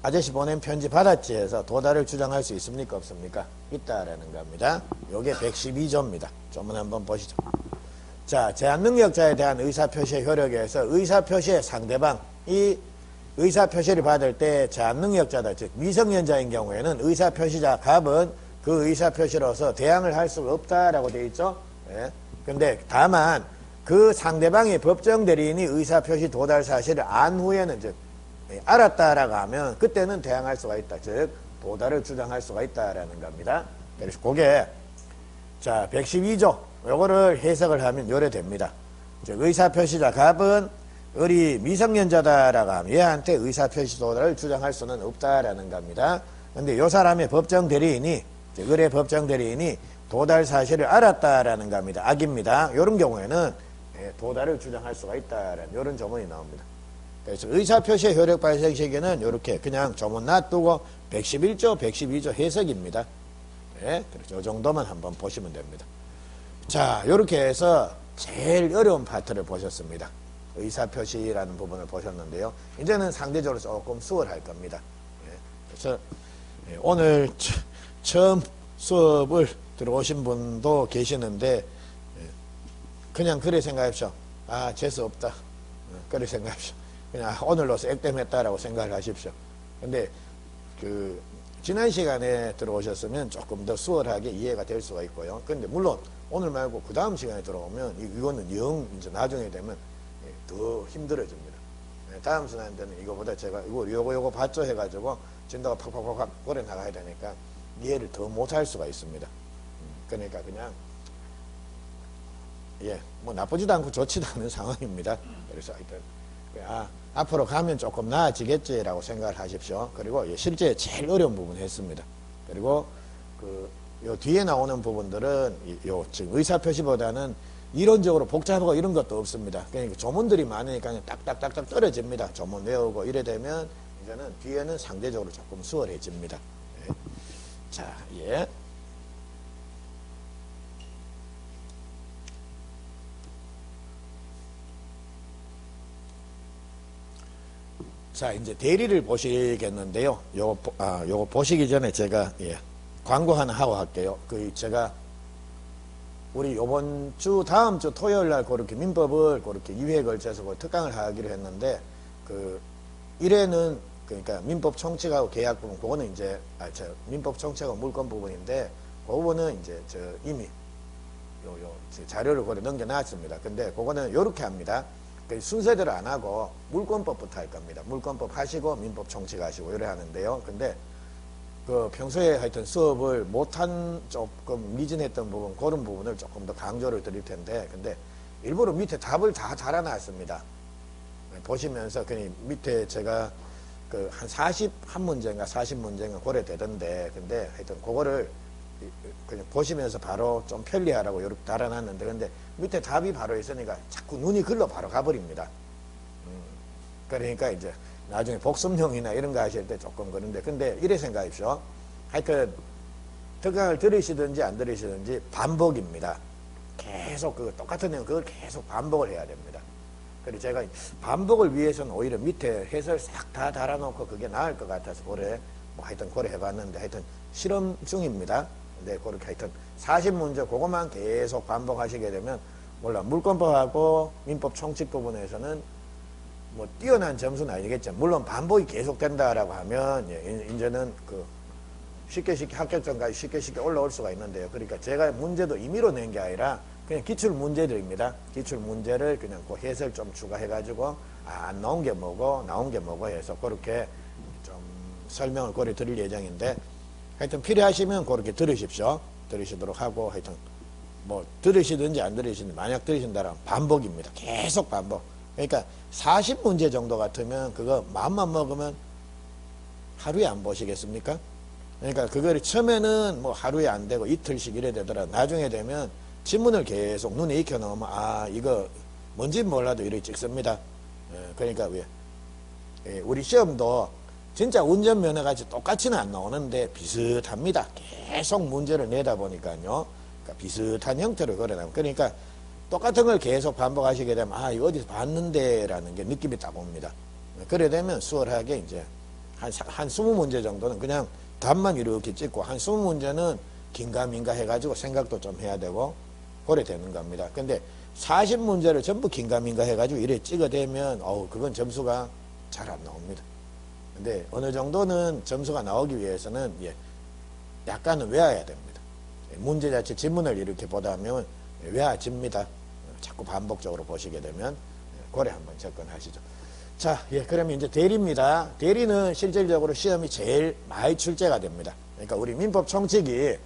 아저씨 보낸 편지 받았지 해서 도달을 주장할 수 있습니까? 없습니까? 있다라는 겁니다. 요게 112조입니다. 조문 한번 보시죠. 자, 제한능력자에 대한 의사표시의 효력에서 의사표시의 상대방, 이 의사표시를 받을 때 제한능력자다, 즉 미성년자인 경우에는 의사표시자 갑은 그 의사표시로서 대항을 할 수가 없다라고 되어 있죠. 예. 근데 다만 그 상대방의 법정 대리인이 의사표시 도달 사실을 안 후에는, 즉 알았다라고 하면 그때는 대항할 수가 있다, 즉 도달을 주장할 수가 있다라는 겁니다. 그래서 그게 자 112조 요거를 해석을 하면 요래 됩니다. 즉 의사표시자 갑은 을이 미성년자다라고 하면 얘한테 의사표시 도달을 주장할 수는 없다라는 겁니다. 근데 요 사람의 법정 대리인이, 즉 을의 법정 대리인이 도달 사실을 알았다라는 겁니다. 악입니다. 요런 경우에는 도달을 주장할 수가 있다라는 요런 조문이 나옵니다. 그래서 의사표시의 효력 발생 시기는 요렇게 그냥 조문 놔두고 111조, 112조 해석입니다. 네, 그래서 요 정도만 한번 보시면 됩니다. 자, 요렇게 해서 제일 어려운 파트를 보셨습니다. 의사표시라는 부분을 보셨는데요. 이제는 상대적으로 조금 수월할 겁니다. 그래서 오늘 처음 수업을 들어오신 분도 계시는데 그냥 그래 생각하십시오. 아, 재수 없다. 그래 생각하십시오. 그냥 오늘로서 액땜했다라고 생각을 하십시오. 근데 그 지난 시간에 들어오셨으면 조금 더 수월하게 이해가 될 수가 있고요. 근데 물론 오늘 말고 그 다음 시간에 들어오면 이거는 영 이제 나중에 되면 더 힘들어집니다. 다음 시간 때는 이거보다 제가 요거 봤죠 해가지고 진도가 팍팍팍 걸어 나가야 되니까 이해를 더 못할 수가 있습니다. 그러니까 그냥 뭐 나쁘지도 않고 좋지도 않은 상황입니다. 그래서 하여튼 앞으로 가면 조금 나아지겠지라고 생각을 하십시오. 그리고 실제 제일 어려운 부분 했습니다. 그리고 요 뒤에 나오는 부분들은 지금 의사표시보다는 이론적으로 복잡하고 이런 것도 없습니다. 그러니까 조문들이 많으니까 그냥 딱딱딱딱 떨어집니다. 조문 외우고 이래 되면 이제는 뒤에는 상대적으로 조금 수월해집니다. 예. 자, 예. 자, 이제 대리를 보시겠는데요. 요거 보시기 전에 제가 광고 하나 하고 할게요. 제가 우리 요번 주 다음 주 토요일 날 그렇게 민법을 그렇게 2회에 걸쳐서 특강을 하기로 했는데 1회는 그러니까 민법 총칙하고 계약 부분, 그거는 이제 민법 총칙하고 물권 부분인데 그 부분은 이제 이미 자료를 거기 넘겨놨습니다. 근데 그거는 요렇게 합니다. 순서대로 안 하고 물권법부터 할 겁니다. 물권법 하시고 민법 총칙 하시고 이래 하는데요. 근데 평소에 하여튼 수업을 못한 조금 미진했던 부분, 그런 부분을 조금 더 강조를 드릴 텐데, 근데 일부러 밑에 답을 다 달아놨습니다. 보시면서 그냥 밑에 제가 한 41문제인가 40문제인가 고려 되던데, 근데 하여튼 그거를 그냥 보시면서 바로 좀 편리하라고 이렇게 달아놨는데, 근데 밑에 답이 바로 있으니까 자꾸 눈이 글로 바로 가버립니다. 그러니까 이제 나중에 복습용이나 이런 거 하실 때 조금 그런데, 근데 이래 생각하십시오. 하여튼 특강을 들으시든지 안 들으시든지 반복입니다. 계속 똑같은 내용 그걸 계속 반복을 해야 됩니다. 그래서 제가 반복을 위해서는 오히려 밑에 해설 싹 다 달아놓고 그게 나을 것 같아서 하여튼 고려 해봤는데, 하여튼 실험 중입니다. 근데 그렇게 하여튼 40문제 그것만 계속 반복하시게 되면 물권법하고 민법 총칙 부분에서는 뭐 뛰어난 점수는 아니겠죠. 물론 반복이 계속된다라고 하면 이제는 쉽게 합격점까지 쉽게 올라올 수가 있는데요. 그러니까 제가 문제도 임의로 낸 게 아니라 그냥 기출 문제들입니다. 기출 문제를 그냥 그 해설 좀 추가해가지고 안 나온 게 뭐고 나온 게 뭐고 해서 그렇게 좀 설명을 고려 드릴 예정인데 하여튼 필요하시면 그렇게 들으십시오. 들으시도록 하고 하여튼 뭐 들으시든지 안 들으시든지 만약 들으신다면 반복입니다. 계속 반복. 그러니까 40문제 정도 같으면 그거 마음만 먹으면 하루에 안 보시겠습니까? 그러니까 그거를 처음에는 뭐 하루에 안 되고 이틀씩 이래 되더라. 나중에 되면 지문을 계속 눈에 익혀 넣으면 이거 뭔지 몰라도 이렇게 찍습니다. 그러니까 우리 시험도 진짜 운전면허같이 똑같이는 안 나오는데 비슷합니다. 계속 문제를 내다 보니까요. 그러니까 비슷한 형태로 그려나옵니다. 그러니까 똑같은 걸 계속 반복하시게 되면 이거 어디서 봤는데 라는 게 느낌이 딱 옵니다. 그래 되면 수월하게 이제 한 20문제 정도는 그냥 답만 이렇게 찍고 한 20문제는 긴가민가 해가지고 생각도 좀 해야 되고 그래 되는 겁니다. 근데 40문제를 전부 긴가민가 해가지고 이래 찍어대면 그건 점수가 잘 안 나옵니다. 근데 어느 정도는 점수가 나오기 위해서는 약간은 외워야 됩니다. 문제 자체 지문을 이렇게 보다 하면 외워집니다. 자꾸 반복적으로 보시게 되면 고래 한번 접근하시죠. 자, 그러면 이제 대리입니다. 대리는 실질적으로 시험이 제일 많이 출제가 됩니다. 그러니까 우리 민법 총칙이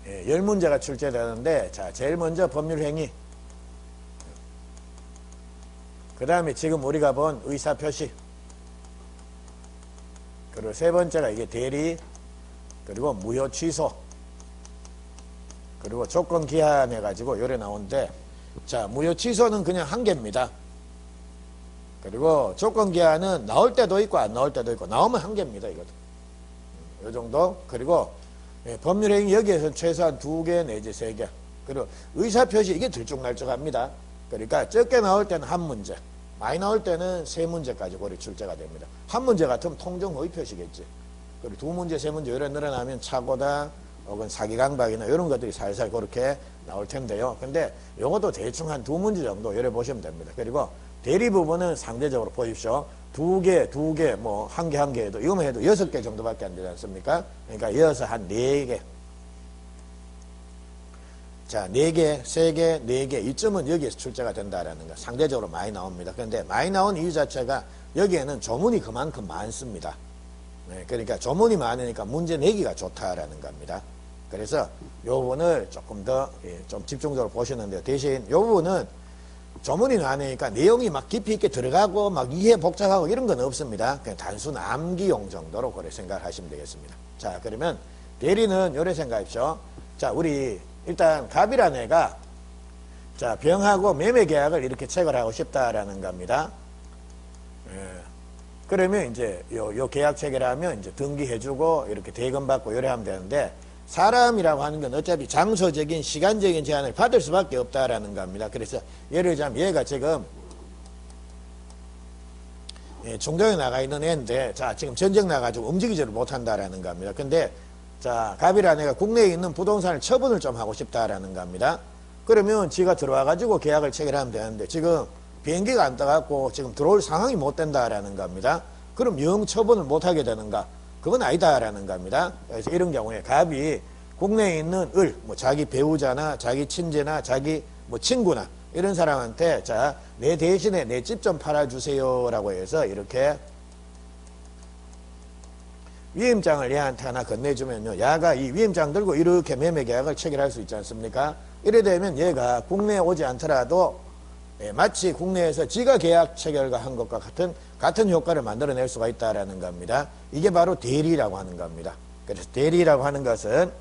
10문제가 출제되는데 자, 제일 먼저 법률행위, 그 다음에 지금 우리가 본 의사표시, 그리고 세 번째가 이게 대리, 그리고 무효 취소, 그리고 조건 기한해 가지고 요래 나오는데 자, 무효 취소는 그냥 한 개입니다. 그리고 조건 기한은 나올 때도 있고 안 나올 때도 있고 나오면 한 개입니다. 이것도 요 정도. 그리고 법률행위 여기에서는 최소한 2개 내지 3개. 그리고 의사표시 이게 들쭉날쭉합니다. 그러니까 적게 나올 때는 한 문제, 많이 나올 때는 3문제까지 고리 출제가 됩니다. 한 문제 같으면 통정허위 표시겠지. 그리고 2문제, 3문제 이래 늘어나면 착오다 혹은 사기강박이나 이런 것들이 살살 그렇게 나올 텐데요. 근데 요것도 대충 한 2문제 정도 이래 보시면 됩니다. 그리고 대리 부분은 상대적으로 보십시오. 2개, 뭐 1개 해도 이거만 해도 6개 정도밖에 안 되지 않습니까? 그러니까 이어서 한 4개. 자, 4개, 3개, 4개 이쯤은 여기에서 출제가 된다라는 거 상대적으로 많이 나옵니다. 그런데 많이 나온 이유 자체가 여기에는 조문이 그만큼 많습니다. 그러니까 조문이 많으니까 문제 내기가 좋다라는 겁니다. 그래서 요 부분을 조금 더 좀 집중적으로 보시는데요. 대신 요 부분은 조문이 많으니까 내용이 막 깊이 있게 들어가고 막 이해 복잡하고 이런 건 없습니다. 그냥 단순 암기용 정도로 그래 생각하시면 되겠습니다. 자, 그러면 대리는 요래 생각하십시오. 자, 우리 일단 갑이라는 애가 자, 병하고 매매 계약을 이렇게 체결하고 싶다라는 겁니다. 그러면 이제 요 계약 체결하면 이제 등기해주고 이렇게 대금 받고 요래 하면 되는데 사람이라고 하는 건 어차피 장소적인 시간적인 제한을 받을 수밖에 없다라는 겁니다. 그래서 예를 들자면 얘가 지금 중동에 나가 있는 애인데 자, 지금 전쟁 나가지고 움직이지를 못한다라는 겁니다. 근데 자, 갑이라는 애가 국내에 있는 부동산을 처분을 좀 하고 싶다라는 겁니다. 그러면 지가 들어와 가지고 계약을 체결하면 되는데 지금 비행기가 안 떠갖고 지금 들어올 상황이 못 된다라는 겁니다. 그럼 영 처분을 못 하게 되는가? 그건 아니다라는 겁니다. 그래서 이런 경우에 갑이 국내에 있는 뭐 자기 배우자나 자기 친제나 자기 뭐 친구나 이런 사람한테 자, 내 대신에 내 집 좀 팔아주세요라고 해서 이렇게 위임장을 얘한테 하나 건네주면요. 야가 이 위임장 들고 이렇게 매매 계약을 체결할 수 있지 않습니까? 이래 되면 얘가 국내에 오지 않더라도 마치 국내에서 지가 계약 체결과 한 것과 같은 효과를 만들어낼 수가 있다라는 겁니다. 이게 바로 대리라고 하는 겁니다. 그래서 대리라고 하는 것은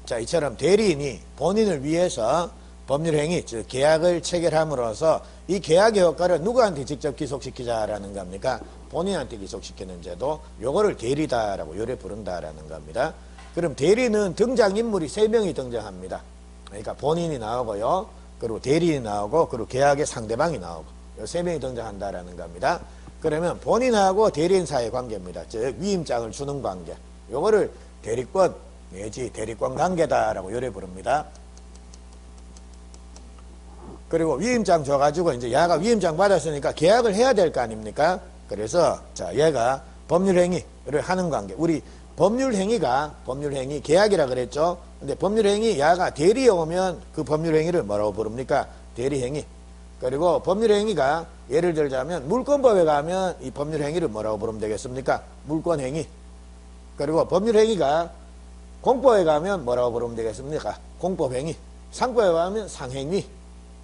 자, 이처럼 대리인이 본인을 위해서 법률행위, 즉 계약을 체결함으로써 이 계약의 효과를 누구한테 직접 기속시키자라는 겁니까? 본인한테 기속시키는 제도, 요거를 대리다라고 요래 부른다라는 겁니다. 그럼 대리는 등장인물이 3명이 등장합니다. 그러니까 본인이 나오고요, 그리고 대리인이 나오고, 그리고 계약의 상대방이 나오고, 요 3명이 등장한다라는 겁니다. 그러면 본인하고 대리인 사이의 관계입니다. 즉 위임장을 주는 관계, 요거를 대리권 내지 대리권 관계다라고 요래 부릅니다. 그리고 위임장 줘가지고 이제 야가 위임장 받았으니까 계약을 해야 될 거 아닙니까? 그래서 자 얘가 법률행위를 하는 관계. 우리 법률행위 계약이라 그랬죠. 근데 법률행위 야가 대리에 오면 그 법률행위를 뭐라고 부릅니까? 대리행위. 그리고 법률행위가 예를 들자면 물권법에 가면 이 법률행위를 뭐라고 부르면 되겠습니까? 물권행위. 그리고 법률행위가 공법에 가면 뭐라고 부르면 되겠습니까? 공법행위. 상법에 가면 상행위.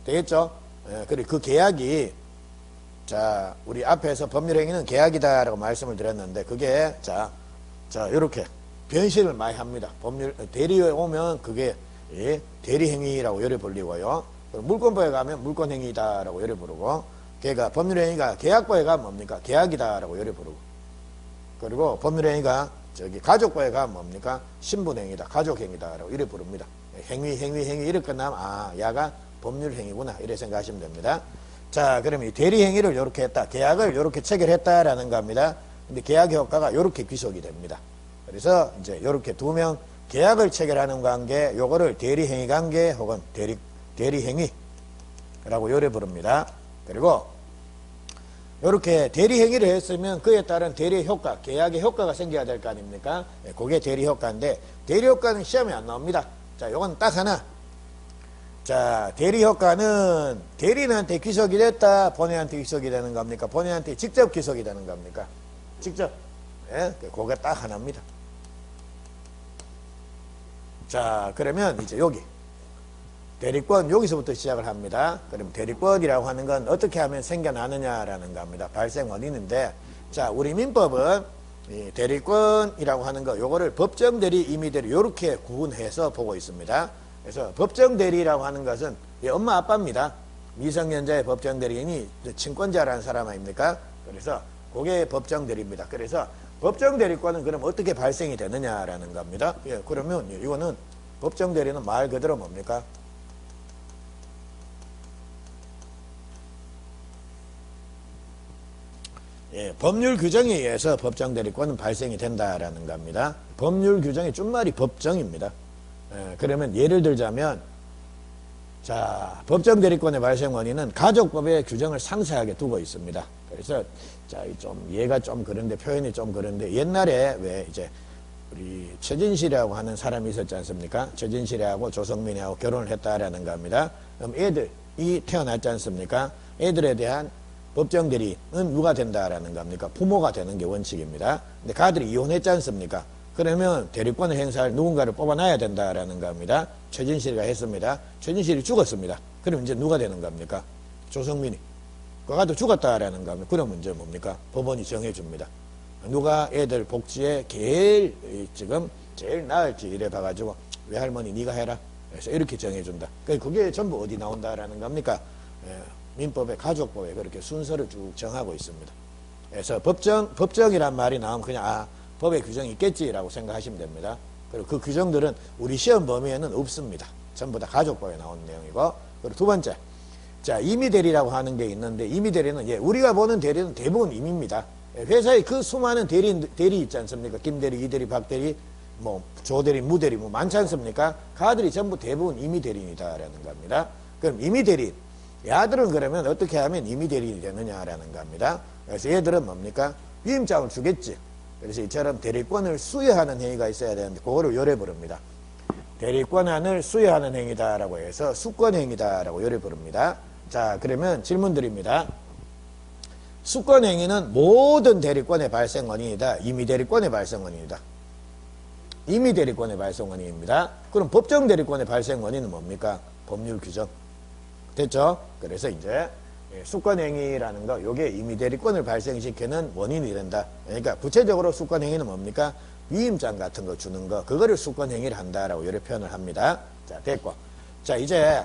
되겠죠? 그리고 그 계약이 자 우리 앞에서 법률행위는 계약이다라고 말씀을 드렸는데 그게 자 이렇게 변신을 많이 합니다. 대리에 오면 그게 대리행위라고 요래 불리고요. 물권법에 가면 물권행위다라고 요래 부르고, 걔가 법률행위가 계약법에 가면 뭡니까? 계약이다라고 요래 부르고, 그리고 법률행위가 가족법에 가면 뭡니까? 신분행위다, 가족행위다라고 이래 부릅니다. 행위 이렇게 끝나면 야가 법률행위구나 이래 생각하시면 됩니다. 자, 그러면 이 대리행위를 요렇게 했다, 계약을 요렇게 체결했다라는 겁니다. 근데 계약 효과가 요렇게 귀속이 됩니다. 그래서 이제 요렇게 두 명 계약을 체결하는 관계, 요거를 대리행위 관계 혹은 대리행위라고 요래 부릅니다. 그리고 요렇게 대리행위를 했으면 그에 따른 대리 효과, 계약의 효과가 생겨야 될 거 아닙니까? 그게 대리 효과인데 대리 효과는 시험에 안 나옵니다. 자, 요건 딱 하나. 자, 대리 효과는 대리인한테 귀속이 됐다, 본인한테 귀속이 되는 겁니까? 본인한테 직접 귀속이 되는 겁니까? 직접. 그게 딱 하나입니다. 자, 그러면 이제 여기 대리권 여기서부터 시작을 합니다. 그럼 대리권이라고 하는 건 어떻게 하면 생겨나느냐라는 겁니다. 발생 원인인데, 자, 우리 민법은 이 대리권이라고 하는 거 요거를 법정대리, 임의대리 요렇게 구분해서 보고 있습니다. 그래서 법정대리라고 하는 것은 엄마 아빠입니다. 미성년자의 법정대리인이 친권자라는 사람 아닙니까? 그래서 그게 법정대리입니다. 그래서 법정대리권은 그럼 어떻게 발생이 되느냐라는 겁니다. 그러면 이거는 법정대리는 말 그대로 뭡니까? 법률 규정에 의해서 법정대리권은 발생이 된다라는 겁니다. 법률 규정의 준말이 법정입니다. 그러면 예를 들자면, 자, 법정대리권의 발생 원인은 가족법의 규정을 상세하게 두고 있습니다. 그래서, 자, 얘가 좀 그런데, 표현이 좀 그런데, 옛날에 왜 이제, 우리 최진실이라고 하는 사람이 있었지 않습니까? 최진실하고 조성민하고 결혼을 했다라는 겁니다. 그럼 애들이 태어났지 않습니까? 애들에 대한 법정대리는 누가 된다라는 겁니까? 부모가 되는 게 원칙입니다. 근데 가들이 이혼했지 않습니까? 그러면 대리권을 행사할 누군가를 뽑아놔야 된다라는 겁니다. 최진실이가 했습니다. 최진실이 죽었습니다. 그럼 이제 누가 되는 겁니까? 조성민이. 그 가도 죽었다라는 겁니다. 그러면 이제 뭡니까? 법원이 정해줍니다. 누가 애들 복지에 제일 나을지 이래 봐가지고 외할머니 네가 해라. 그래서 이렇게 정해준다. 그게 전부 어디 나온다라는 겁니까? 민법에 가족법에 그렇게 순서를 쭉 정하고 있습니다. 그래서 법정이란 말이 나오면 그냥 법에 규정이 있겠지라고 생각하시면 됩니다. 그리고 그 규정들은 우리 시험 범위에는 없습니다. 전부 다 가족법에 나오는 내용이고. 그리고 두 번째, 자, 임의대리라고 하는 게 있는데, 임의대리는 우리가 보는 대리는 대부분 임의입니다. 회사에 그 수많은 대리 있지 않습니까? 김대리, 이대리, 박대리, 조대리, 무대리 많지 않습니까? 가들이 전부 대부분 임의대리인이다라는 겁니다. 그럼 임의대리인, 야들은 그러면 어떻게 하면 임의대리인이 되느냐라는 겁니다. 그래서 얘들은 뭡니까? 위임장을 주겠지. 그래서 이처럼 대리권을 수여하는 행위가 있어야 되는데 그거를 요래 부릅니다. 대리권한을 수여하는 행위다라고 해서 수권행위다라고 요래 부릅니다. 자, 그러면 질문 드립니다. 수권행위는 모든 대리권의 발생 원인이다, 임의대리권의 발생 원인이다? 임의대리권의 발생 원인입니다. 그럼 법정대리권의 발생 원인은 뭡니까? 법률 규정. 됐죠? 그래서 이제 수권행위라는 거, 요게 임의대리권을 발생시키는 원인이 된다. 그러니까 구체적으로 수권행위는 뭡니까? 위임장 같은 거 주는 거, 그거를 수권행위를 한다라고 이렇게 표현을 합니다. 자, 됐고. 자, 이제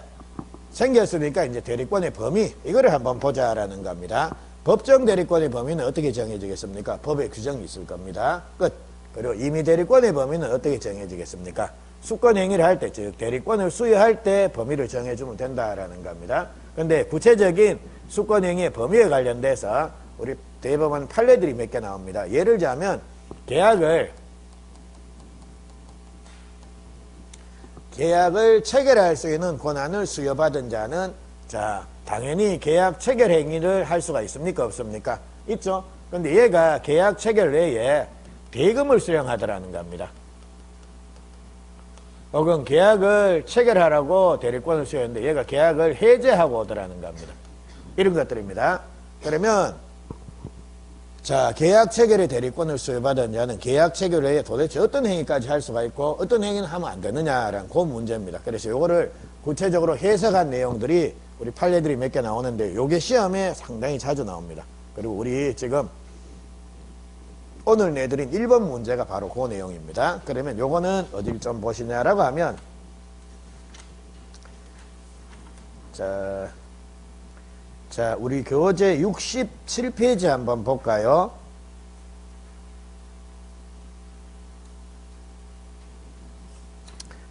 생겼으니까 이제 대리권의 범위, 이거를 한번 보자라는 겁니다. 법정대리권의 범위는 어떻게 정해지겠습니까? 법에 규정이 있을 겁니다. 끝. 그리고 임의대리권의 범위는 어떻게 정해지겠습니까? 수권행위를 할 때, 즉 대리권을 수여할 때 범위를 정해주면 된다라는 겁니다. 근데 구체적인 수권행위의 범위에 관련돼서 우리 대법원 판례들이 몇 개 나옵니다. 예를 들자면 계약을 체결할 수 있는 권한을 수여받은 자는, 자, 당연히 계약 체결 행위를 할 수가 있습니까? 없습니까? 있죠. 근데 얘가 계약 체결 내에 대금을 수령하더라는 겁니다. 혹은 계약을 체결하라고 대리권을 수여했는데 얘가 계약을 해제하고 오더라는 겁니다. 이런 것들입니다. 그러면 자, 계약 체결의 대리권을 수여받은 자는 계약 체결 외에 도대체 어떤 행위까지 할 수가 있고 어떤 행위는 하면 안 되느냐라는 그 문제입니다. 그래서 요거를 구체적으로 해석한 내용들이 우리 판례들이 몇 개 나오는데 요게 시험에 상당히 자주 나옵니다. 그리고 우리 지금 오늘 내드린 1번 문제가 바로 그 내용입니다. 그러면 요거는 어딜 좀 보시냐라고 하면 자, 우리 교재 67페이지 한번 볼까요?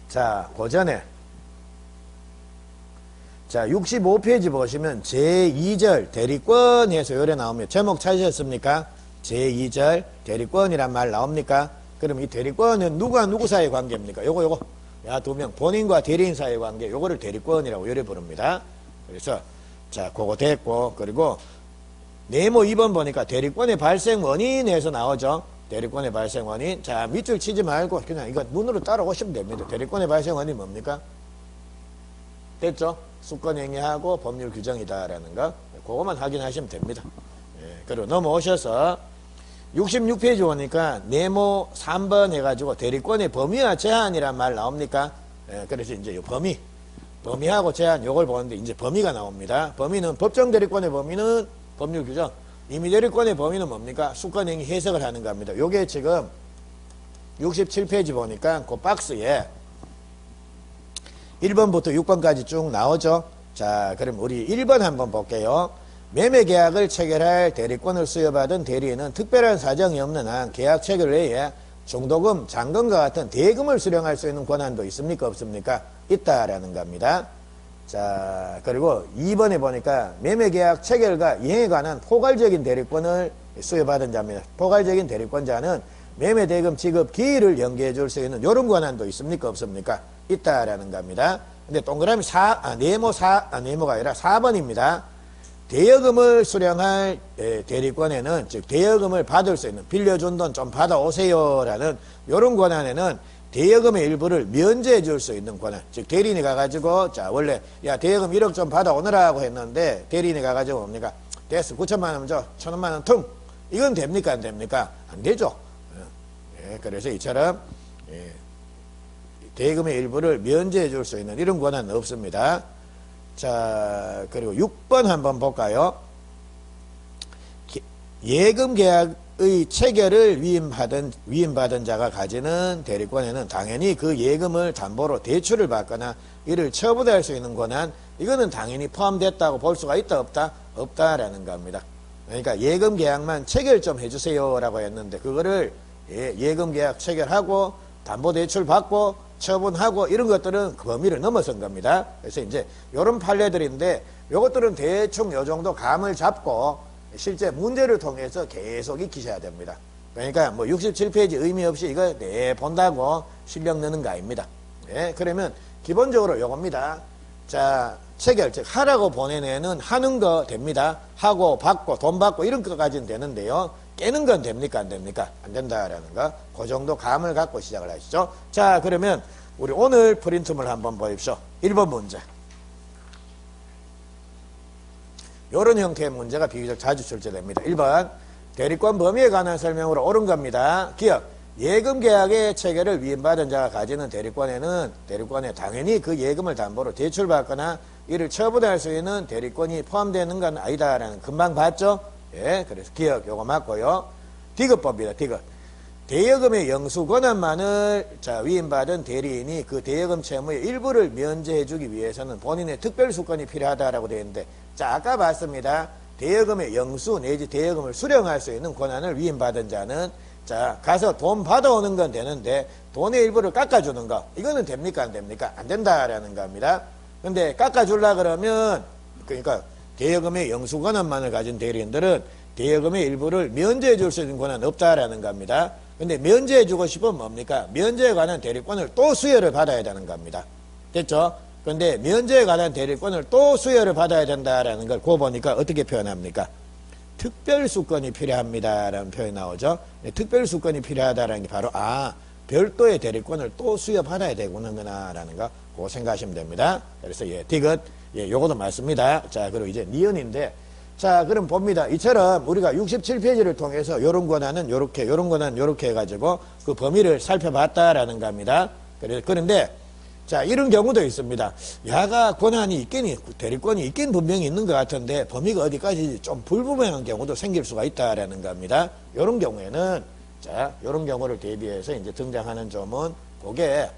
자, 그 전에 자, 65페이지 보시면 제2절 대리권에서 요래 나오면 제목 찾으셨습니까? 제2절 대리권이란 말 나옵니까? 그럼 이 대리권은 누구와 누구 사이의 관계입니까? 요거 야, 두 명 본인과 대리인 사이의 관계 요거를 대리권이라고 요래 부릅니다. 그래서 자, 그거 됐고 그리고 네모 2번 보니까 대리권의 발생 원인에서 나오죠. 대리권의 발생 원인. 자, 밑줄 치지 말고 그냥 이거 눈으로 따라오시면 됩니다. 대리권의 발생 원인이 뭡니까? 됐죠? 수권행위하고 법률 규정이다라는 거. 그거만 확인하시면 됩니다. 예, 그리고 넘어오셔서 66페이지 오니까 네모 3번 해가지고 대리권의 범위와 제한이란 말 나옵니까? 예, 그래서 이제 이 범위하고 제한 요걸 보는데 이제 범위가 나옵니다. 범위는 법정 대리권의 범위는 법률 규정, 임의 대리권의 범위는 뭡니까? 수권행위 해석을 하는 겁니다. 요게 지금 67페이지 보니까 그 박스에 1번부터 6번까지 쭉 나오죠. 자, 그럼 우리 1번 한번 볼게요. 매매계약을 체결할 대리권을 수여받은 대리인은 특별한 사정이 없는 한 계약 체결 외에 중도금, 잔금과 같은 대금을 수령할 수 있는 권한도 있습니까? 없습니까? 있다라는 겁니다. 자, 그리고 2번에 보니까 매매계약 체결과 이행에 관한 포괄적인 대리권을 수여받은 자입니다. 포괄적인 대리권자는 매매대금 지급 기일을 연기해 줄 수 있는 이런 권한도 있습니까? 없습니까? 있다라는 겁니다. 근데 동그라미 네모가 아니라 4번입니다. 대여금을 수령할 대리권에는 즉 대여금을 받을 수 있는 빌려준 돈 좀 받아오세요라는 이런 권한에는 대여금의 일부를 면제해 줄 수 있는 권한. 즉 대리인이 가가지고 자 원래 야 대여금 1억 좀 받아오느라고 했는데 대리인이 가가지고 뭡니까? 됐어 9천만 원 줘 1,000만 원 퉁. 이건 됩니까 안 됩니까? 안 되죠. 예, 그래서 이처럼 대금의 일부를 면제해 줄 수 있는 이런 권한은 없습니다. 자, 그리고 6번 한번 볼까요? 예금 계약의 체결을 위임받은 자가 가지는 대리권에는 당연히 그 예금을 담보로 대출을 받거나 이를 처분할 수 있는 권한, 이거는 당연히 포함됐다고 볼 수가 있다 없다? 없다라는 겁니다. 그러니까 예금 계약만 체결 좀 해주세요 라고 했는데 그거를 예금 계약 체결하고 담보대출 받고 처분하고 이런 것들은 그 범위를 넘어선 겁니다. 그래서 이제 이런 판례들인데 이것들은 대충 요 정도 감을 잡고 실제 문제를 통해서 계속 익히셔야 됩니다. 그러니까 뭐 67페이지 의미 없이 이거 본다고 실력 느는 거 아닙니다. 예, 그러면 기본적으로 요겁니다. 자, 체결, 즉 하라고 보낸 애는 하는 거 됩니다. 하고 받고 돈 받고 이런 것까지는 되는데요. 깨는 건 됩니까 안 됩니까? 안 된다라는 거. 그 정도 감을 갖고 시작을 하시죠. 자, 그러면 우리 오늘 프린트물 한번 보십시오. 1번 문제. 이런 형태의 문제가 비교적 자주 출제됩니다. 1번 대리권 범위에 관한 설명으로 옳은 겁니다. 기억, 예금 계약의 체결을 위임받은 자가 가지는 대리권에 당연히 그 예금을 담보로 대출받거나 이를 처분할 수 있는 대리권이 포함되는 건 아니다라는 금방 봤죠? 예, 그래서 기억 요거 맞고요. 디귿법입니다. 디귿. 대여금의 영수 권한만을 위임받은 대리인이 그 대여금 채무의 일부를 면제해 주기 위해서는 본인의 특별수권이 필요하다라고 되어 있는데, 자, 아까 봤습니다. 대여금의 영수 내지 대여금을 수령할 수 있는 권한을 위임받은 자는 자, 가서 돈 받아오는 건 되는데 돈의 일부를 깎아주는 거, 이거는 됩니까 안 됩니까? 안 된다라는 겁니다. 근데 깎아주려 그러면 그러니까 대여금의 영수 권한만을 가진 대리인들은 대여금의 일부를 면제해 줄 수 있는 권한은 없다라는 겁니다. 근데 면제해 주고 싶으면 뭡니까? 면제에 관한 대리권을 또 수여를 받아야 되는 겁니다. 됐죠? 근데 면제에 관한 대리권을 또 수여를 받아야 된다라는 걸 고 보니까 어떻게 표현합니까? 특별수건이 필요합니다라는 표현이 나오죠. 특별수건이 필요하다라는 게 바로 별도의 대리권을 또 수여받아야 되구나라는 거 그거 생각하시면 됩니다. 그래서 디귿 요것도 맞습니다. 자, 그리고 이제 니은인데 자, 그럼 봅니다. 이처럼 우리가 67페이지를 통해서 요런 권한은 요렇게, 요런 권한은 요렇게 해가지고 그 범위를 살펴봤다라는 겁니다. 그런데 자, 이런 경우도 있습니다. 야가 권한이 있긴, 대리권이 있긴 분명히 있는 것 같은데 범위가 어디까지 좀 불분명한 경우도 생길 수가 있다라는 겁니다. 이런 경우에는, 자, 이런 경우를 대비해서 이제 등장하는 점은 그게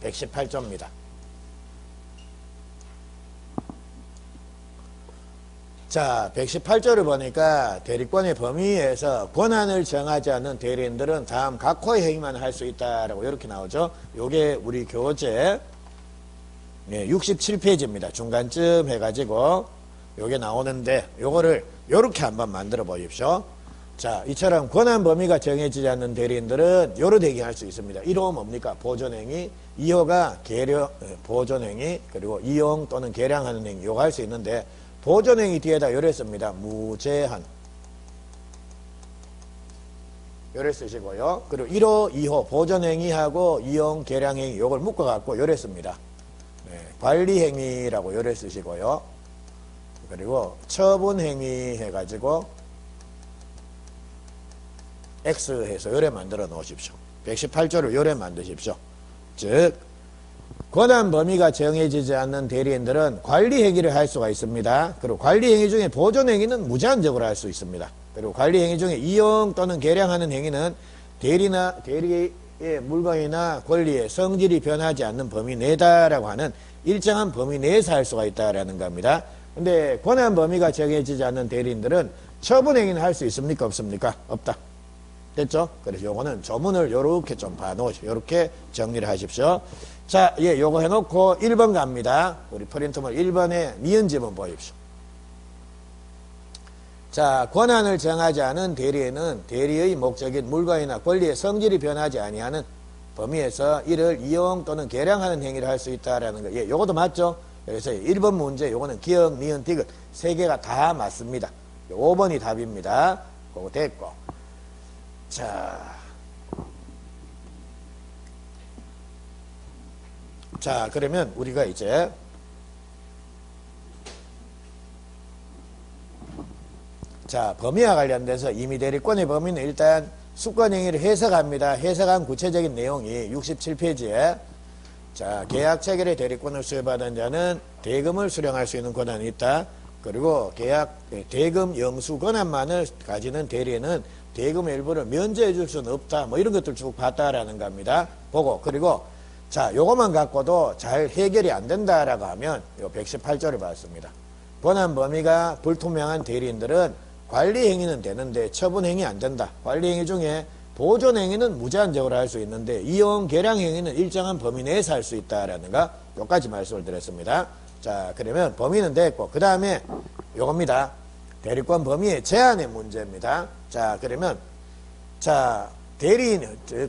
118조입니다. 자, 118조를 보니까 대리권의 범위에서 권한을 정하지 않는 대리인들은 다음 각호의 행위만 할 수 있다라고 이렇게 나오죠. 요게 우리 교재 67페이지입니다. 중간쯤 해가지고 요게 나오는데 요거를 요렇게 한번 만들어 보십시오. 자, 이처럼 권한 범위가 정해지지 않는 대리인들은 요로 대기할 수 있습니다. 1호 뭡니까? 보존행위, 2호가 보존행위, 그리고 이용 또는 계량하는 행위 요거 할 수 있는데 보존행위 뒤에다 요래 씁니다. 무제한 요래 쓰시고요. 그리고 1호, 2호 보존행위하고 이용, 계량행위 요걸 묶어갖고 요래 씁니다. 관리행위라고 요래 쓰시고요. 그리고 처분행위 해가지고 X 해서 요래 만들어 놓으십시오. 118조를 요래 만드십시오. 즉 권한 범위가 정해지지 않는 대리인들은 관리행위를 할 수가 있습니다. 그리고 관리행위 중에 보존행위는 무제한적으로 할 수 있습니다. 그리고 관리행위 중에 이용 또는 계량하는 행위는 대리의 물건이나 권리의 성질이 변하지 않는 범위 내다라고 하는 일정한 범위 내에서 할 수가 있다라는 겁니다. 근데 권한 범위가 정해지지 않는 대리인들은 처분행위는 할 수 있습니까? 없습니까? 없다. 됐죠? 그래서 요거는 조문을 요렇게 좀 봐놓으십시오. 요렇게 정리를 하십시오. 자, 요거 해놓고 1번 갑니다. 우리 프린트물 1번에 니은 지문 보십시오. 자, 권한을 정하지 않은 대리에는 대리의 목적인 물건이나 권리의 성질이 변하지 아니하는 범위에서 이를 이용 또는 계량하는 행위를 할 수 있다라는 거. 요것도 맞죠? 그래서 1번 문제 요거는 기억, 니은, 디귿 세 개가 다 맞습니다. 5번이 답입니다. 그거 됐고. 자, 그러면 우리가 이제 범위와 관련돼서 임의대리권의 범위는 일단 수권행위를 해석합니다. 해석한 구체적인 내용이 67페이지에 계약 체결의 대리권을 수여받은 자는 대금을 수령할 수 있는 권한이 있다. 그리고 대금 영수 권한만을 가지는 대리에는 대금의 일부를 면제해 줄 수는 없다. 뭐 이런 것들 쭉 봤다라는 겁니다. 보고 그리고 요것만 갖고도 잘 해결이 안 된다라고 하면 요 118조를 봤습니다. 권한 범위가 불투명한 대리인들은 관리행위는 되는데 처분행위 안 된다. 관리행위 중에 보존행위는 무제한적으로 할 수 있는데 이용, 계량행위는 일정한 범위 내에서 할 수 있다라는 거 요까지 말씀을 드렸습니다. 자, 그러면 범위는 됐고 그 다음에 요겁니다. 대리권 범위의 제한의 문제입니다. 자, 그러면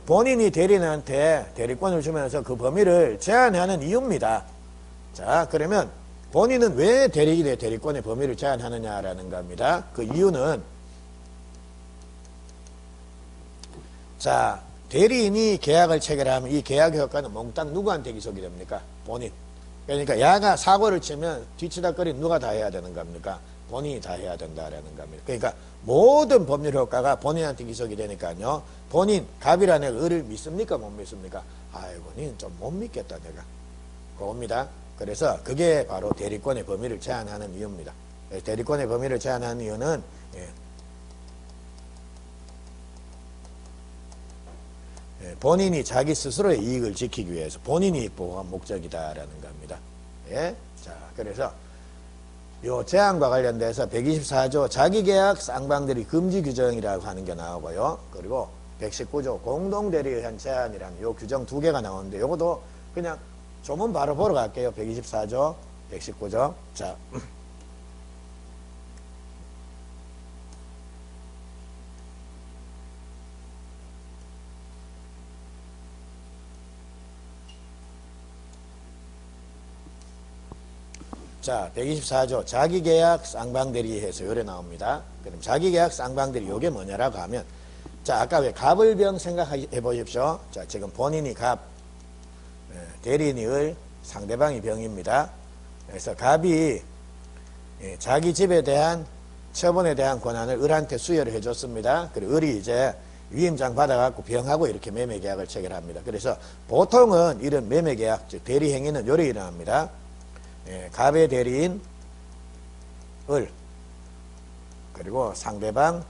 본인이 대리인한테 대리권을 주면서 그 범위를 제한하는 이유입니다. 자, 그러면 본인은 왜 대리인의 대리권의 범위를 제한하느냐라는 겁니다. 그 이유는 대리인이 계약을 체결하면 이 계약 효과는 몽땅 누구한테 기속이 됩니까? 본인. 그러니까 야가 사고를 치면 뒤치다거리 누가 다 해야 되는 겁니까? 본인이 다 해야 된다라는 겁니다. 그러니까 모든 법률 효과가 본인한테 기속이 되니까요. 본인 갑이라는 애가 을을 믿습니까? 못 믿습니까? 아이고, 니는 좀 못 믿겠다 내가. 그겁니다. 그래서 그게 바로 대리권의 범위를 제한하는 이유입니다. 대리권의 범위를 제한하는 이유는 본인이 자기 스스로의 이익을 지키기 위해서 본인이 이익 보호가 목적이다라는 겁니다. 자, 그래서 요 제한과 관련돼서 124조 자기계약 쌍방대리 금지 규정이라고 하는 게 나오고요. 그리고 119조 공동대리에 의한 제한이라는 요 규정 두 개가 나오는데 요것도 그냥 조문 바로 보러 갈게요. 124조, 119조. 자. 자, 124조 자기계약 쌍방대리 해서 요래 나옵니다. 그럼 자기계약 쌍방대리 요게 뭐냐라고 하면, 자, 아까 왜 갑을병 생각해 보십시오. 자, 지금 본인이 갑, 대리인이 을, 상대방이 병입니다. 그래서 갑이 자기 집에 대한 처분에 대한 권한을 을한테 수여를 해줬습니다. 그리고 을이 이제 위임장 받아갖고 병하고 이렇게 매매계약을 체결합니다. 그래서 보통은 이런 매매계약, 즉 대리행위는 요래 일어납니다. 갑의 대리인 을, 그리고 상대방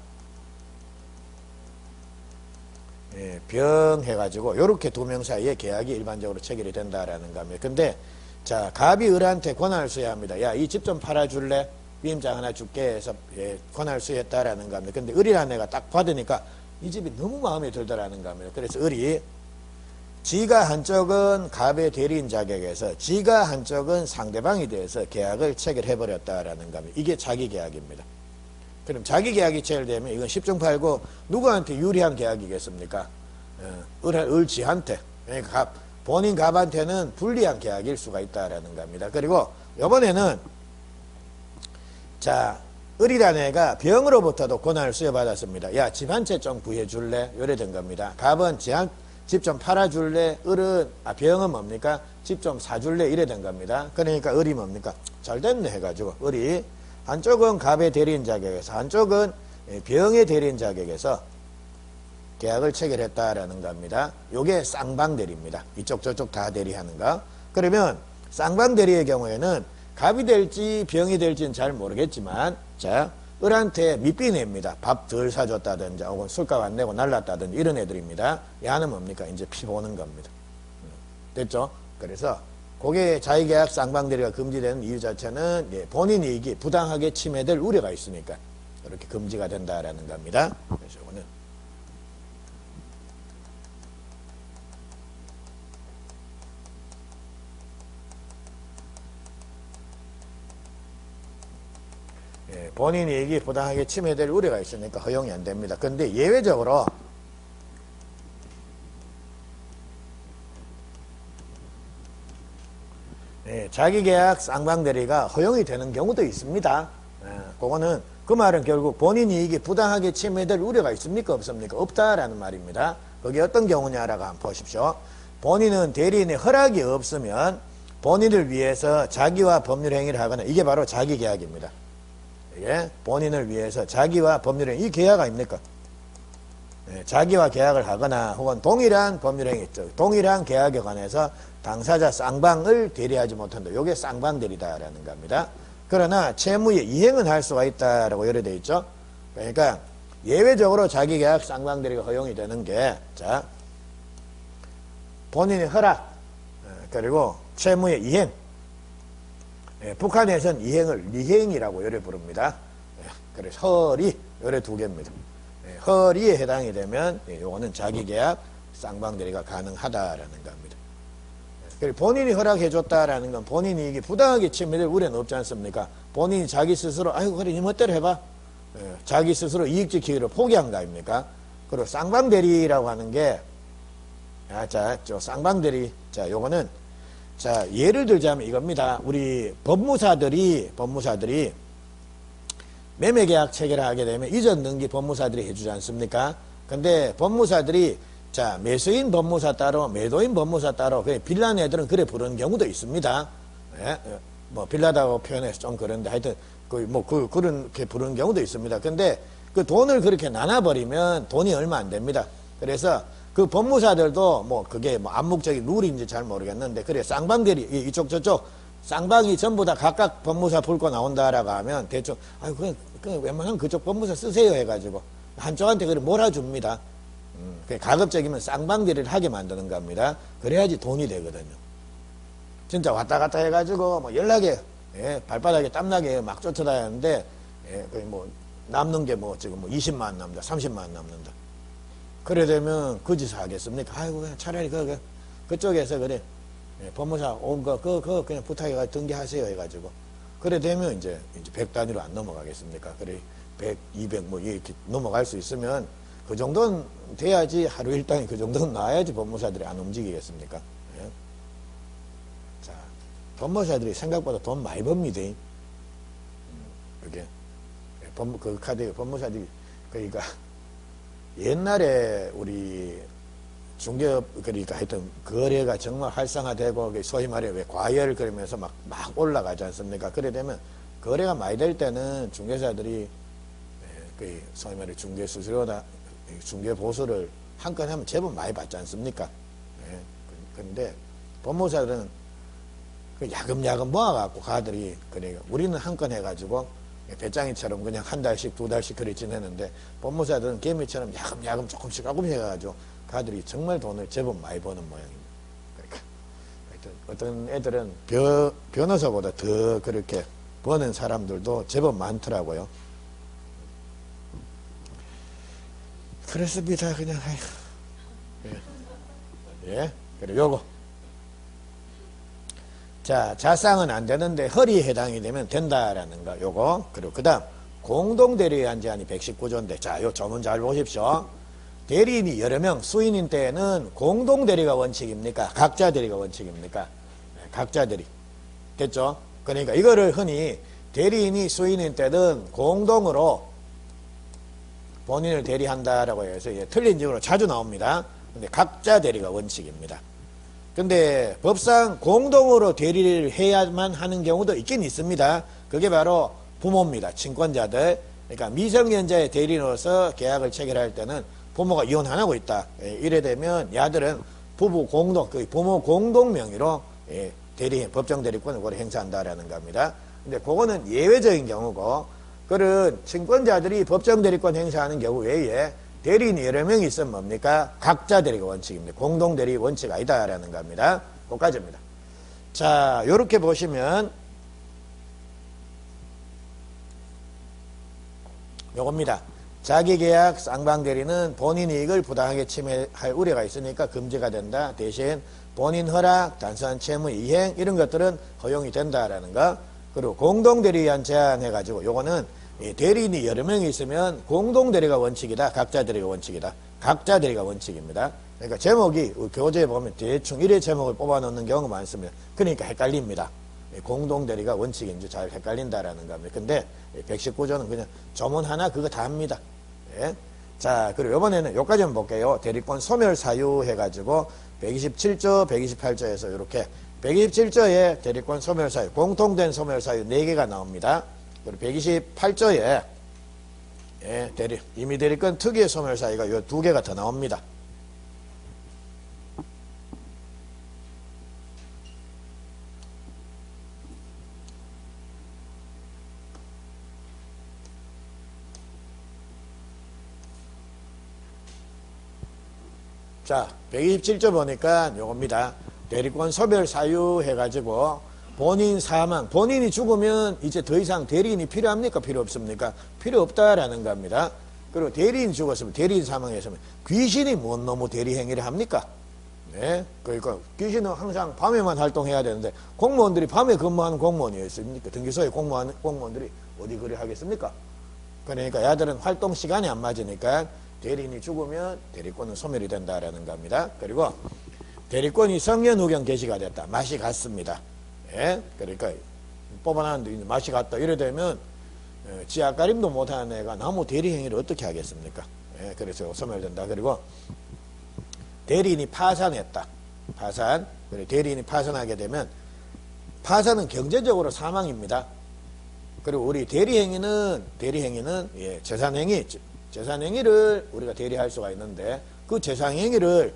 병 해가지고 요렇게 두 명 사이에 계약이 일반적으로 체결이 된다라는 겁니다. 근데 자, 갑이 을한테 권한을 수여합니다. 야, 이 집 좀 팔아줄래? 위임장 하나 줄게 해서 권한을 수여했다라는 겁니다. 근데 을이라는 애가 딱 받으니까 이 집이 너무 마음에 들더라는 겁니다. 그래서 을이 지가 한쪽은 갑의 대리인 자격에서 지가 한쪽은 상대방이 돼서 계약을 체결해버렸다라는 겁니다. 이게 자기계약입니다. 그럼 자기계약이 체결되면 이건 10중8구 누구한테 유리한 계약이겠습니까? 을지한테. 그러니까 본인 갑한테는 불리한 계약일 수가 있다라는 겁니다. 그리고 이번에는 자, 을이라는 애가 병으로부터도 권한을 수여받았습니다. 야, 집 한 채 좀 구해줄래? 요래 된 겁니다. 갑은 집 좀 팔아줄래? 을은, 병은 뭡니까? 집 좀 사줄래? 이래 된 겁니다. 그러니까 을이 뭡니까? 잘 됐네 해가지고, 을이 한쪽은 갑의 대리인 자격에서, 한쪽은 병의 대리인 자격에서 계약을 체결했다라는 겁니다. 요게 쌍방대리입니다. 이쪽 저쪽 다 대리하는 거. 그러면 쌍방대리의 경우에는 갑이 될지 병이 될지는 잘 모르겠지만, 자, 을한테 밑비 냅니다. 밥 덜 사줬다든지 혹은 술값 안 내고 날랐다든지 이런 애들입니다. 야는 뭡니까? 이제 피 보는 겁니다. 됐죠? 그래서 그게 자기계약 쌍방대리가 금지되는 이유 자체는 본인 이익이 부당하게 침해될 우려가 있으니까 이렇게 금지가 된다라는 겁니다. 그래서 이거는 본인 이익이 부당하게 침해될 우려가 있으니까 허용이 안 됩니다. 그런데 예외적으로 자기계약 쌍방대리가 허용이 되는 경우도 있습니다. 그거는 그 말은 결국 본인 이익이 부당하게 침해될 우려가 있습니까? 없습니까? 없다라는 말입니다. 그게 어떤 경우냐라고 한번 보십시오. 본인은 대리인의 허락이 없으면 본인을 위해서 자기와 법률 행위를 하거나 이게 바로 자기계약입니다. 이게 본인을 위해서 자기와 법률행위, 이 계약 아닙니까? 자기와 계약을 하거나 혹은 동일한 법률행위 있죠. 동일한 계약에 관해서 당사자 쌍방을 대리하지 못한다. 이게 쌍방대리다라는 겁니다. 그러나 채무의 이행은 할 수가 있다라고 열어되어 있죠. 그러니까 예외적으로 자기계약 쌍방대리가 허용이 되는 게, 자, 본인의 허락, 그리고 채무의 이행. 북한에서는 이행을 리행이라고 요래 부릅니다. 그래서 허리, 요래 두 개입니다. 허리에 해당이 되면 요거는 자기계약 쌍방대리가 가능하다라는 겁니다. 그리고 본인이 허락해줬다라는 건 본인 이익이 부당하게 침해될 우려는 없지 않습니까? 본인이 자기 스스로 아이고 그래 니 멋대로 해봐. 자기 스스로 이익 지키기를 포기한 거 아닙니까? 그리고 쌍방대리라고 하는 게 자, 저 쌍방대리, 자, 요거는 자, 예를 들자면 이겁니다. 우리 법무사들이 매매계약 체결을 하게 되면 이전 등기 법무사들이 해주지 않습니까? 근데 법무사들이 자, 매수인 법무사 따로, 매도인 법무사 따로, 빌란 애들은 그래 부르는 경우도 있습니다. 뭐, 빌라다고 표현해서 좀 그런데 하여튼, 그렇게 부르는 경우도 있습니다. 근데 그 돈을 그렇게 나눠버리면 돈이 얼마 안 됩니다. 그래서 그 법무사들도 뭐 그게 뭐 암묵적인 룰인지 잘 모르겠는데 그래 쌍방대리 이쪽 저쪽 쌍방이 전부 다 각각 법무사 풀고 나온다라고 하면 대충 아유 그냥 웬만하면 그쪽 법무사 쓰세요 해가지고 한쪽한테 그래 몰아줍니다. 가급적이면 쌍방대리를 하게 만드는 겁니다. 그래야지 돈이 되거든요. 진짜 왔다 갔다 해가지고 뭐 연락에 발바닥에 땀나게 막 쫓아다녔는데 뭐 남는 게 뭐 지금 뭐 20만 원 남는다 30만 원 남는다. 그래 되면 그 짓을 하겠습니까? 아이고, 그냥 차라리 그쪽에서 그래. 법무사 온 그거 그냥 부탁해가지고 등기하세요 해가지고. 그래 되면 이제 100 단위로 안 넘어가겠습니까? 그래, 100, 200 뭐 이렇게 넘어갈 수 있으면 그 정도는 돼야지 하루 일당이 그 정도는 나와야지 법무사들이 안 움직이겠습니까? 자, 법무사들이 생각보다 돈 많이 법니다. 그게 그 카드 법무사들이 그러니까 옛날에 우리 중개업 그러니까 하여튼 거래가 정말 활성화되고 소위 말해 왜 과열 그러면서 막 올라가지 않습니까? 그래 되면 거래가 많이 될 때는 중개사들이 그 소위 말해 중개 수수료나 중개 보수를 한 건 하면 제법 많이 받지 않습니까? 그런데 법무사들은 그 야금야금 모아갖고 가들이 그러니까 우리는 한 건 해가지고 배짱이처럼 그냥 한 달씩 두 달씩 그리 지내는데 법무사들은 개미처럼 야금야금 조금씩 해가지고 가들이 정말 돈을 제법 많이 버는 모양입니다. 그러니까 어떤 애들은 변호사보다 더 그렇게 버는 사람들도 제법 많더라고요. 그렇습니다. 그냥 예. 그리고 요거 자 자쌍은 안 되는데 허리에 해당이 되면 된다라는 거 요거. 그리고 그 다음 공동대리한 제한이 119조인데 자 요 조문 잘 보십시오. 대리인이 여러 명 수인인 때에는 공동대리가 원칙입니까? 각자 대리가 원칙입니까? 각자 대리 됐죠? 그러니까 이거를 흔히 대리인이 수인인 때는 공동으로 본인을 대리한다라고 해서 틀린 식으로 자주 나옵니다. 근데 각자 대리가 원칙입니다. 근데 법상 공동으로 대리를 해야만 하는 경우도 있긴 있습니다. 그게 바로 부모입니다. 친권자들. 그러니까 미성년자의 대리인으로서 계약을 체결할 때는 부모가 이혼 안 하고 있다. 이래 되면 야들은 부부 공동, 그 부모 공동 명의로 대리인, 법정 대리권을 그걸 행사한다라는 겁니다. 근데 그거는 예외적인 경우고, 그런 친권자들이 법정 대리권 행사하는 경우 외에 대리인이 여러 명이 있으면 뭡니까? 각자 대리가 원칙입니다. 공동 대리 원칙 아니다라는 겁니다. 거기까지입니다. 자, 요렇게 보시면 요겁니다. 자기계약 쌍방대리는 본인 이익을 부당하게 침해할 우려가 있으니까 금지가 된다. 대신 본인 허락, 단순한 채무 이행 이런 것들은 허용이 된다라는 거. 그리고 공동대리한 제한해가지고 요거는 대리인이 여러 명이 있으면 공동대리가 원칙이다. 각자 대리가 원칙이다. 각자 대리가 원칙입니다. 그러니까 제목이 교재에 보면 대충 이래 제목을 뽑아놓는 경우가 많습니다. 그러니까 헷갈립니다. 공동대리가 원칙인지 잘 헷갈린다라는 겁니다. 근데 119조는 그냥 조문 하나 그거 다 합니다. 예? 자, 그리고 이번에는 여기까지 한번 볼게요. 대리권 소멸 사유 해가지고 127조, 128조에서 이렇게 127조에 대리권 소멸 사유, 공통된 소멸 사유 4개가 나옵니다. 그리고 128조에 임의 대리권 특유의 소멸 사유가 이 2개가 더 나옵니다. 자, 127조 보니까 요겁니다. 대리권 소멸 사유 해가지고 본인 사망, 본인이 죽으면 이제 더 이상 대리인이 필요합니까? 필요 없습니까? 필요 없다라는 겁니다. 그리고 대리인 죽었으면, 대리인 사망했으면 귀신이 뭔 놈의 대리 행위를 합니까? 네. 그러니까 귀신은 항상 밤에만 활동해야 되는데 공무원들이 밤에 근무하는 공무원이었습니까? 등기소에 공무하는 공무원들이 어디 그래 하겠습니까? 그러니까 야들은 활동 시간이 안 맞으니까 대리인이 죽으면 대리권은 소멸이 된다라는 겁니다. 그리고 대리권이 성년 후견 개시가 됐다. 맛이 갔습니다. 예? 그러니까 뽑아놨는데 맛이 갔다. 이래 되면 지 앞가림도 못하는 애가 나무 대리 행위를 어떻게 하겠습니까? 예? 그래서 소멸된다. 그리고 대리인이 파산했다. 파산. 그리고 대리인이 파산하게 되면 파산은 경제적으로 사망입니다. 그리고 우리 대리행위는 재산행위를 우리가 대리할 수가 있는데 그 재산행위를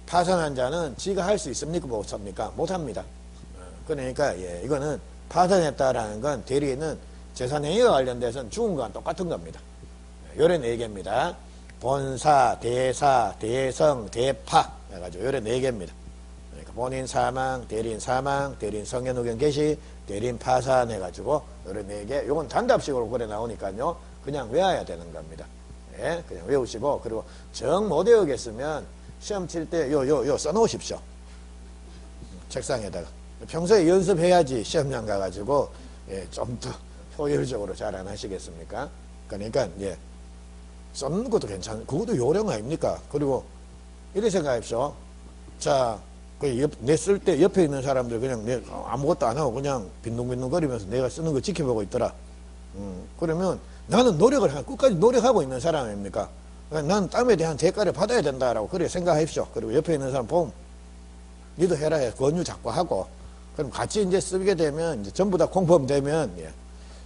파산한 자는 지가 할 수 있습니까? 못합니까? 못합니다. 그러니까 이거는 파산했다라는 건 대리인은 재산행위와 관련돼서는 죽은 거랑 똑같은 겁니다. 요래 4개입니다. 본사, 대사, 대성, 대파 해가지고 요래 4개입니다. 그러니까 본인 사망, 대리인 성년 후견 개시, 대리인 파산 해가지고 요래 4개. 요건 단답식으로 그래 나오니까요. 그냥 외워야 되는 겁니다. 예, 그냥 외우시고, 그리고 정 못 외우겠으면 시험 칠 때 요 써놓으십시오. 책상에다가. 평소에 연습해야지 시험장 가가지고 좀 더 효율적으로 잘 안 하시겠습니까? 그러니까 써놓는 것도 괜찮아요. 그것도 요령 아닙니까? 그리고 이렇게 생각하십시오. 자, 내 쓸 때 옆에 있는 사람들 그냥 내 아무것도 안 하고 그냥 빈둥빈둥거리면서 내가 쓰는 거 지켜보고 있더라. 그러면 나는 끝까지 노력하고 있는 사람 아닙니까? 나는 땀에 대한 대가를 받아야 된다라고 그래 생각하십시오. 그리고 옆에 있는 사람 보면 니도 해라 해 권유 자꾸 하고 그럼 같이 이제 쓰게 되면 이제 전부 다 공범되면 예,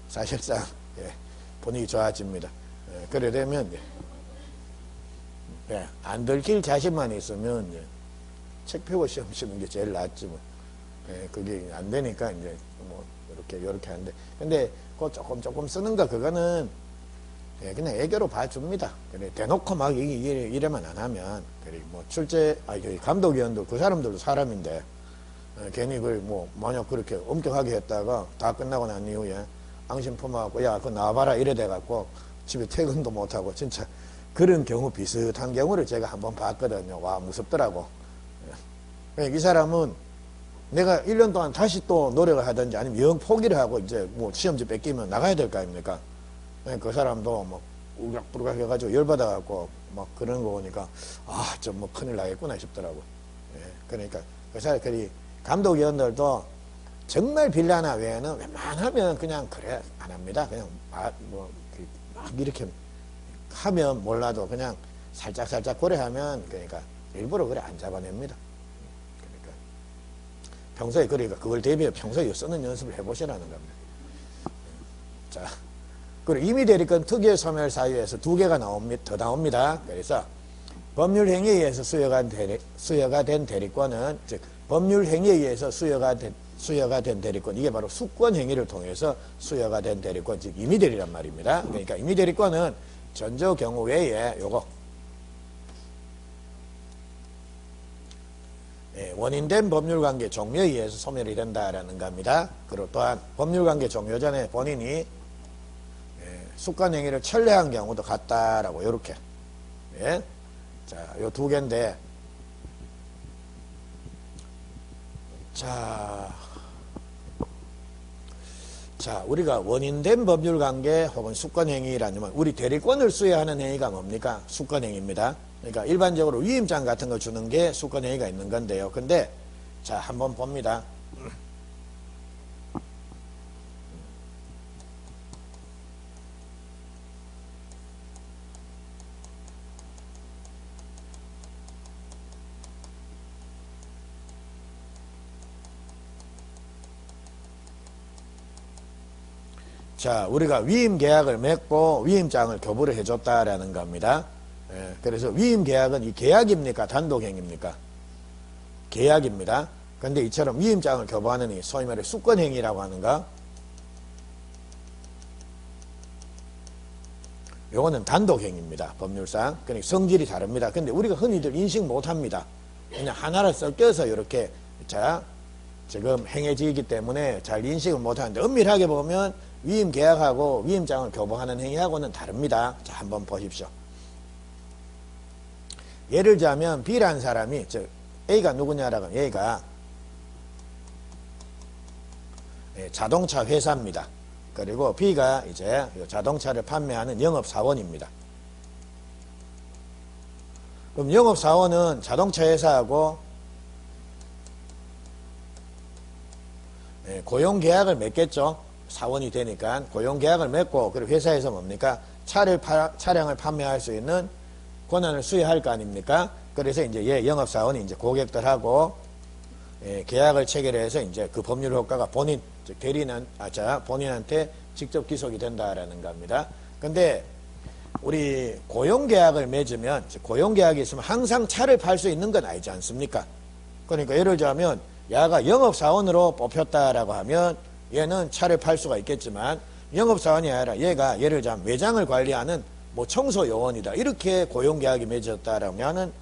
사실상 예, 분위기 좋아집니다. 예, 그래 되면 예, 안 들킬 자신만 있으면 예, 책 펴고 시험 치는 게 제일 낫지 뭐. 예, 그게 안 되니까 이제 뭐 이렇게 하는데 근데 그 조금 쓰는 거 그거는 예, 그냥 애교로 봐줍니다. 그래 대놓고 막 이래만 안 하면 그래 뭐 감독위원도 그 사람들도 사람인데 괜히 그걸 뭐 만약 그렇게 엄격하게 했다가 다 끝나고 난 이후에 앙심 품어갖고 야 그거 나와봐라 이래 돼갖고 집에 퇴근도 못하고 진짜 그런 경우 비슷한 경우를 제가 한번 봤거든요. 와 무섭더라고. 이 사람은 내가 1년 동안 다시 또 노력을 하든지 아니면 영 포기를 하고 이제 뭐 시험지 뺏기면 나가야 될 거 아닙니까? 그 사람도 막 우락부락 해가지고 열받아갖고 막 그런 거 보니까 좀 뭐 큰일 나겠구나 싶더라고. 예, 그러니까 그 사람 감독위원들도 정말 빌라나 외에는 웬만하면 그냥 그래 안 합니다. 그냥 막 이렇게 하면 몰라도 그냥 살짝 고려하면 그러니까 일부러 그래 안 잡아냅니다. 그러니까 평소에 그걸 대비해 평소에 쓰는 연습을 해보시라는 겁니다. 자, 그리고 임의 대리권 특유의 소멸 사유에서 2개가 더 나옵니다. 그래서 법률 행위에 의해서 수여가 된 대리권은 즉 법률 행위에 의해서 수여가 된 대리권 이게 바로 수권 행위를 통해서 수여가 된 대리권 즉 임의 대리란 말입니다. 그러니까 임의 대리권은 전조 경우 외에 요거 원인된 법률관계 종료에 의해서 소멸이 된다라는 겁니다. 그리고 또한 법률관계 종료 전에 본인이 수권 행위를 철회한 경우도 같다라고 요렇게 예? 자, 요 2개인데 자, 우리가 원인된 법률관계 혹은 수권행위라면 우리 대리권을 수여하는 행위가 뭡니까? 수권행위입니다. 그러니까 일반적으로 위임장 같은 거 주는 게 수권행위가 있는 건데요. 근데 자, 한번 봅니다. 자, 우리가 위임 계약을 맺고 위임장을 교부를 해줬다라는 겁니다. 예, 그래서 위임 계약은 이 계약입니까? 단독행위입니까? 계약입니다. 근데 이처럼 위임장을 교부하는 이 소위 말해 수권행위라고 하는가? 요거는 단독행위입니다. 법률상. 그러니까 성질이 다릅니다. 근데 우리가 흔히들 인식 못합니다. 그냥 하나를 섞여서 이렇게 자 지금 행해지기 때문에 잘 인식을 못하는데 엄밀하게 보면 위임 계약하고 위임장을 교부하는 행위하고는 다릅니다. 자, 한번 보십시오. 예를 들자면 B라는 사람이 즉 A가 누구냐라고 하면 A가 자동차 회사입니다. 그리고 B가 이제 자동차를 판매하는 영업사원입니다. 그럼 영업사원은 자동차 회사하고 고용계약을 맺겠죠. 사원이 되니까 고용계약을 맺고 그리고 회사에서 뭡니까? 차량을 판매할 수 있는 권한을 수여할 거 아닙니까? 그래서 이제 영업사원이 이제 고객들하고 계약을 체결해서 이제 그 법률 효과가 본인, 즉 본인한테 직접 기속이 된다라는 겁니다. 근데 우리 고용계약을 맺으면 고용계약이 있으면 항상 차를 팔 수 있는 건 아니지 않습니까? 그러니까 예를 들자면 야가 영업사원으로 뽑혔다라고 하면 얘는 차를 팔 수가 있겠지만 영업사원이 아니라 얘가 예를 들자면 매장을 관리하는 뭐 청소요원이다. 이렇게 고용계약이 맺었다라면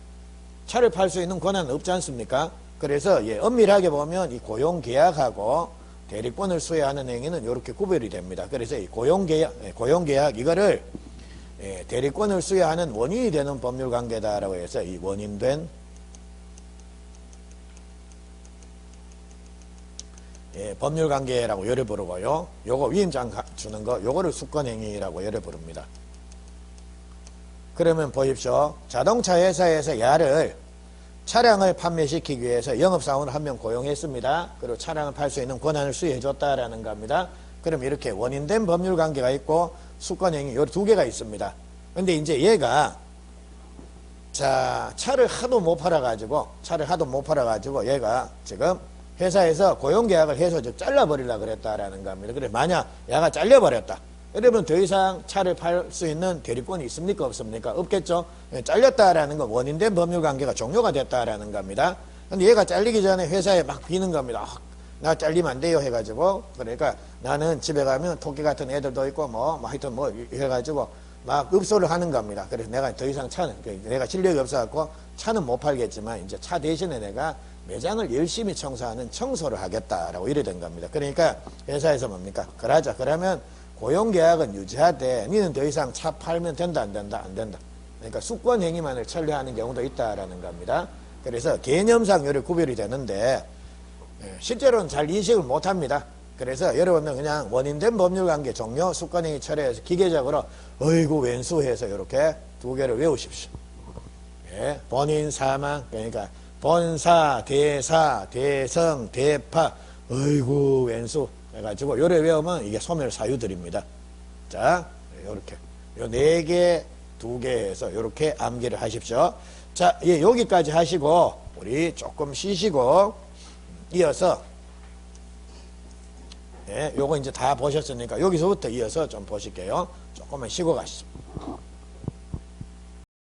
차를 팔 수 있는 권한은 없지 않습니까? 그래서 엄밀하게 보면 이 고용계약하고 대리권을 수여하는 행위는 이렇게 구별이 됩니다. 그래서 이 고용계약 이거를 대리권을 수여하는 원인이 되는 법률관계다라고 해서 이 원인된 법률관계라고 열을 부르고요. 요거 위임장 주는 거 요거를 수권행위라고 열을 부릅니다. 그러면 보십시오. 자동차 회사에서 야를 차량을 판매시키기 위해서 영업사원을 한 명 고용했습니다. 그리고 차량을 팔 수 있는 권한을 수여해줬다라는 겁니다. 그럼 이렇게 원인된 법률관계가 있고 수권행위 요 두 개가 있습니다. 근데 이제 얘가 자 차를 하도 못 팔아가지고 얘가 지금 회사에서 고용계약을 해서 잘라버리려고 그랬다라는 겁니다. 그래 만약 얘가 잘려버렸다. 여러분 더 이상 차를 팔 수 있는 대리권이 있습니까? 없습니까? 없겠죠. 잘렸다라는 건 원인된 법률관계가 종료가 됐다라는 겁니다. 근데 얘가 잘리기 전에 회사에 막 비는 겁니다. 나 잘리면 안 돼요 해가지고 그러니까 나는 집에 가면 토끼 같은 애들도 있고 뭐 하여튼 뭐 해가지고 막 읍소를 하는 겁니다. 그래서 내가 더 이상 차는 내가 실력이 없어갖고 차는 못 팔겠지만 이제 차 대신에 내가 매장을 열심히 청소하는 청소를 하겠다라고 이래 된 겁니다. 그러니까 회사에서 뭡니까? 그러자. 그러면 고용계약은 유지하되 니는 더 이상 차 팔면 된다 안 된다? 안 된다. 그러니까 수권행위만을 처리하는 경우도 있다라는 겁니다. 그래서 개념상 요리 구별이 되는데 실제로는 잘 인식을 못합니다. 그래서 여러분들 그냥 원인된 법률관계 종료 수권행위 처리해서 기계적으로 어이구 왼수해서 이렇게 두 개를 외우십시오. 예, 본인 사망 그러니까 본사 대사 대성 대파 어이구 왼수 해가지고 요래 외우면 이게 소멸사유들입니다. 자 요렇게 요 네 개 두 개 해서 요렇게 암기를 하십시오. 자 예, 여기까지 하시고 우리 조금 쉬시고 이어서 예, 요거 이제 다 보셨으니까 여기서부터 이어서 좀 보실게요. 조금만 쉬고 가시죠.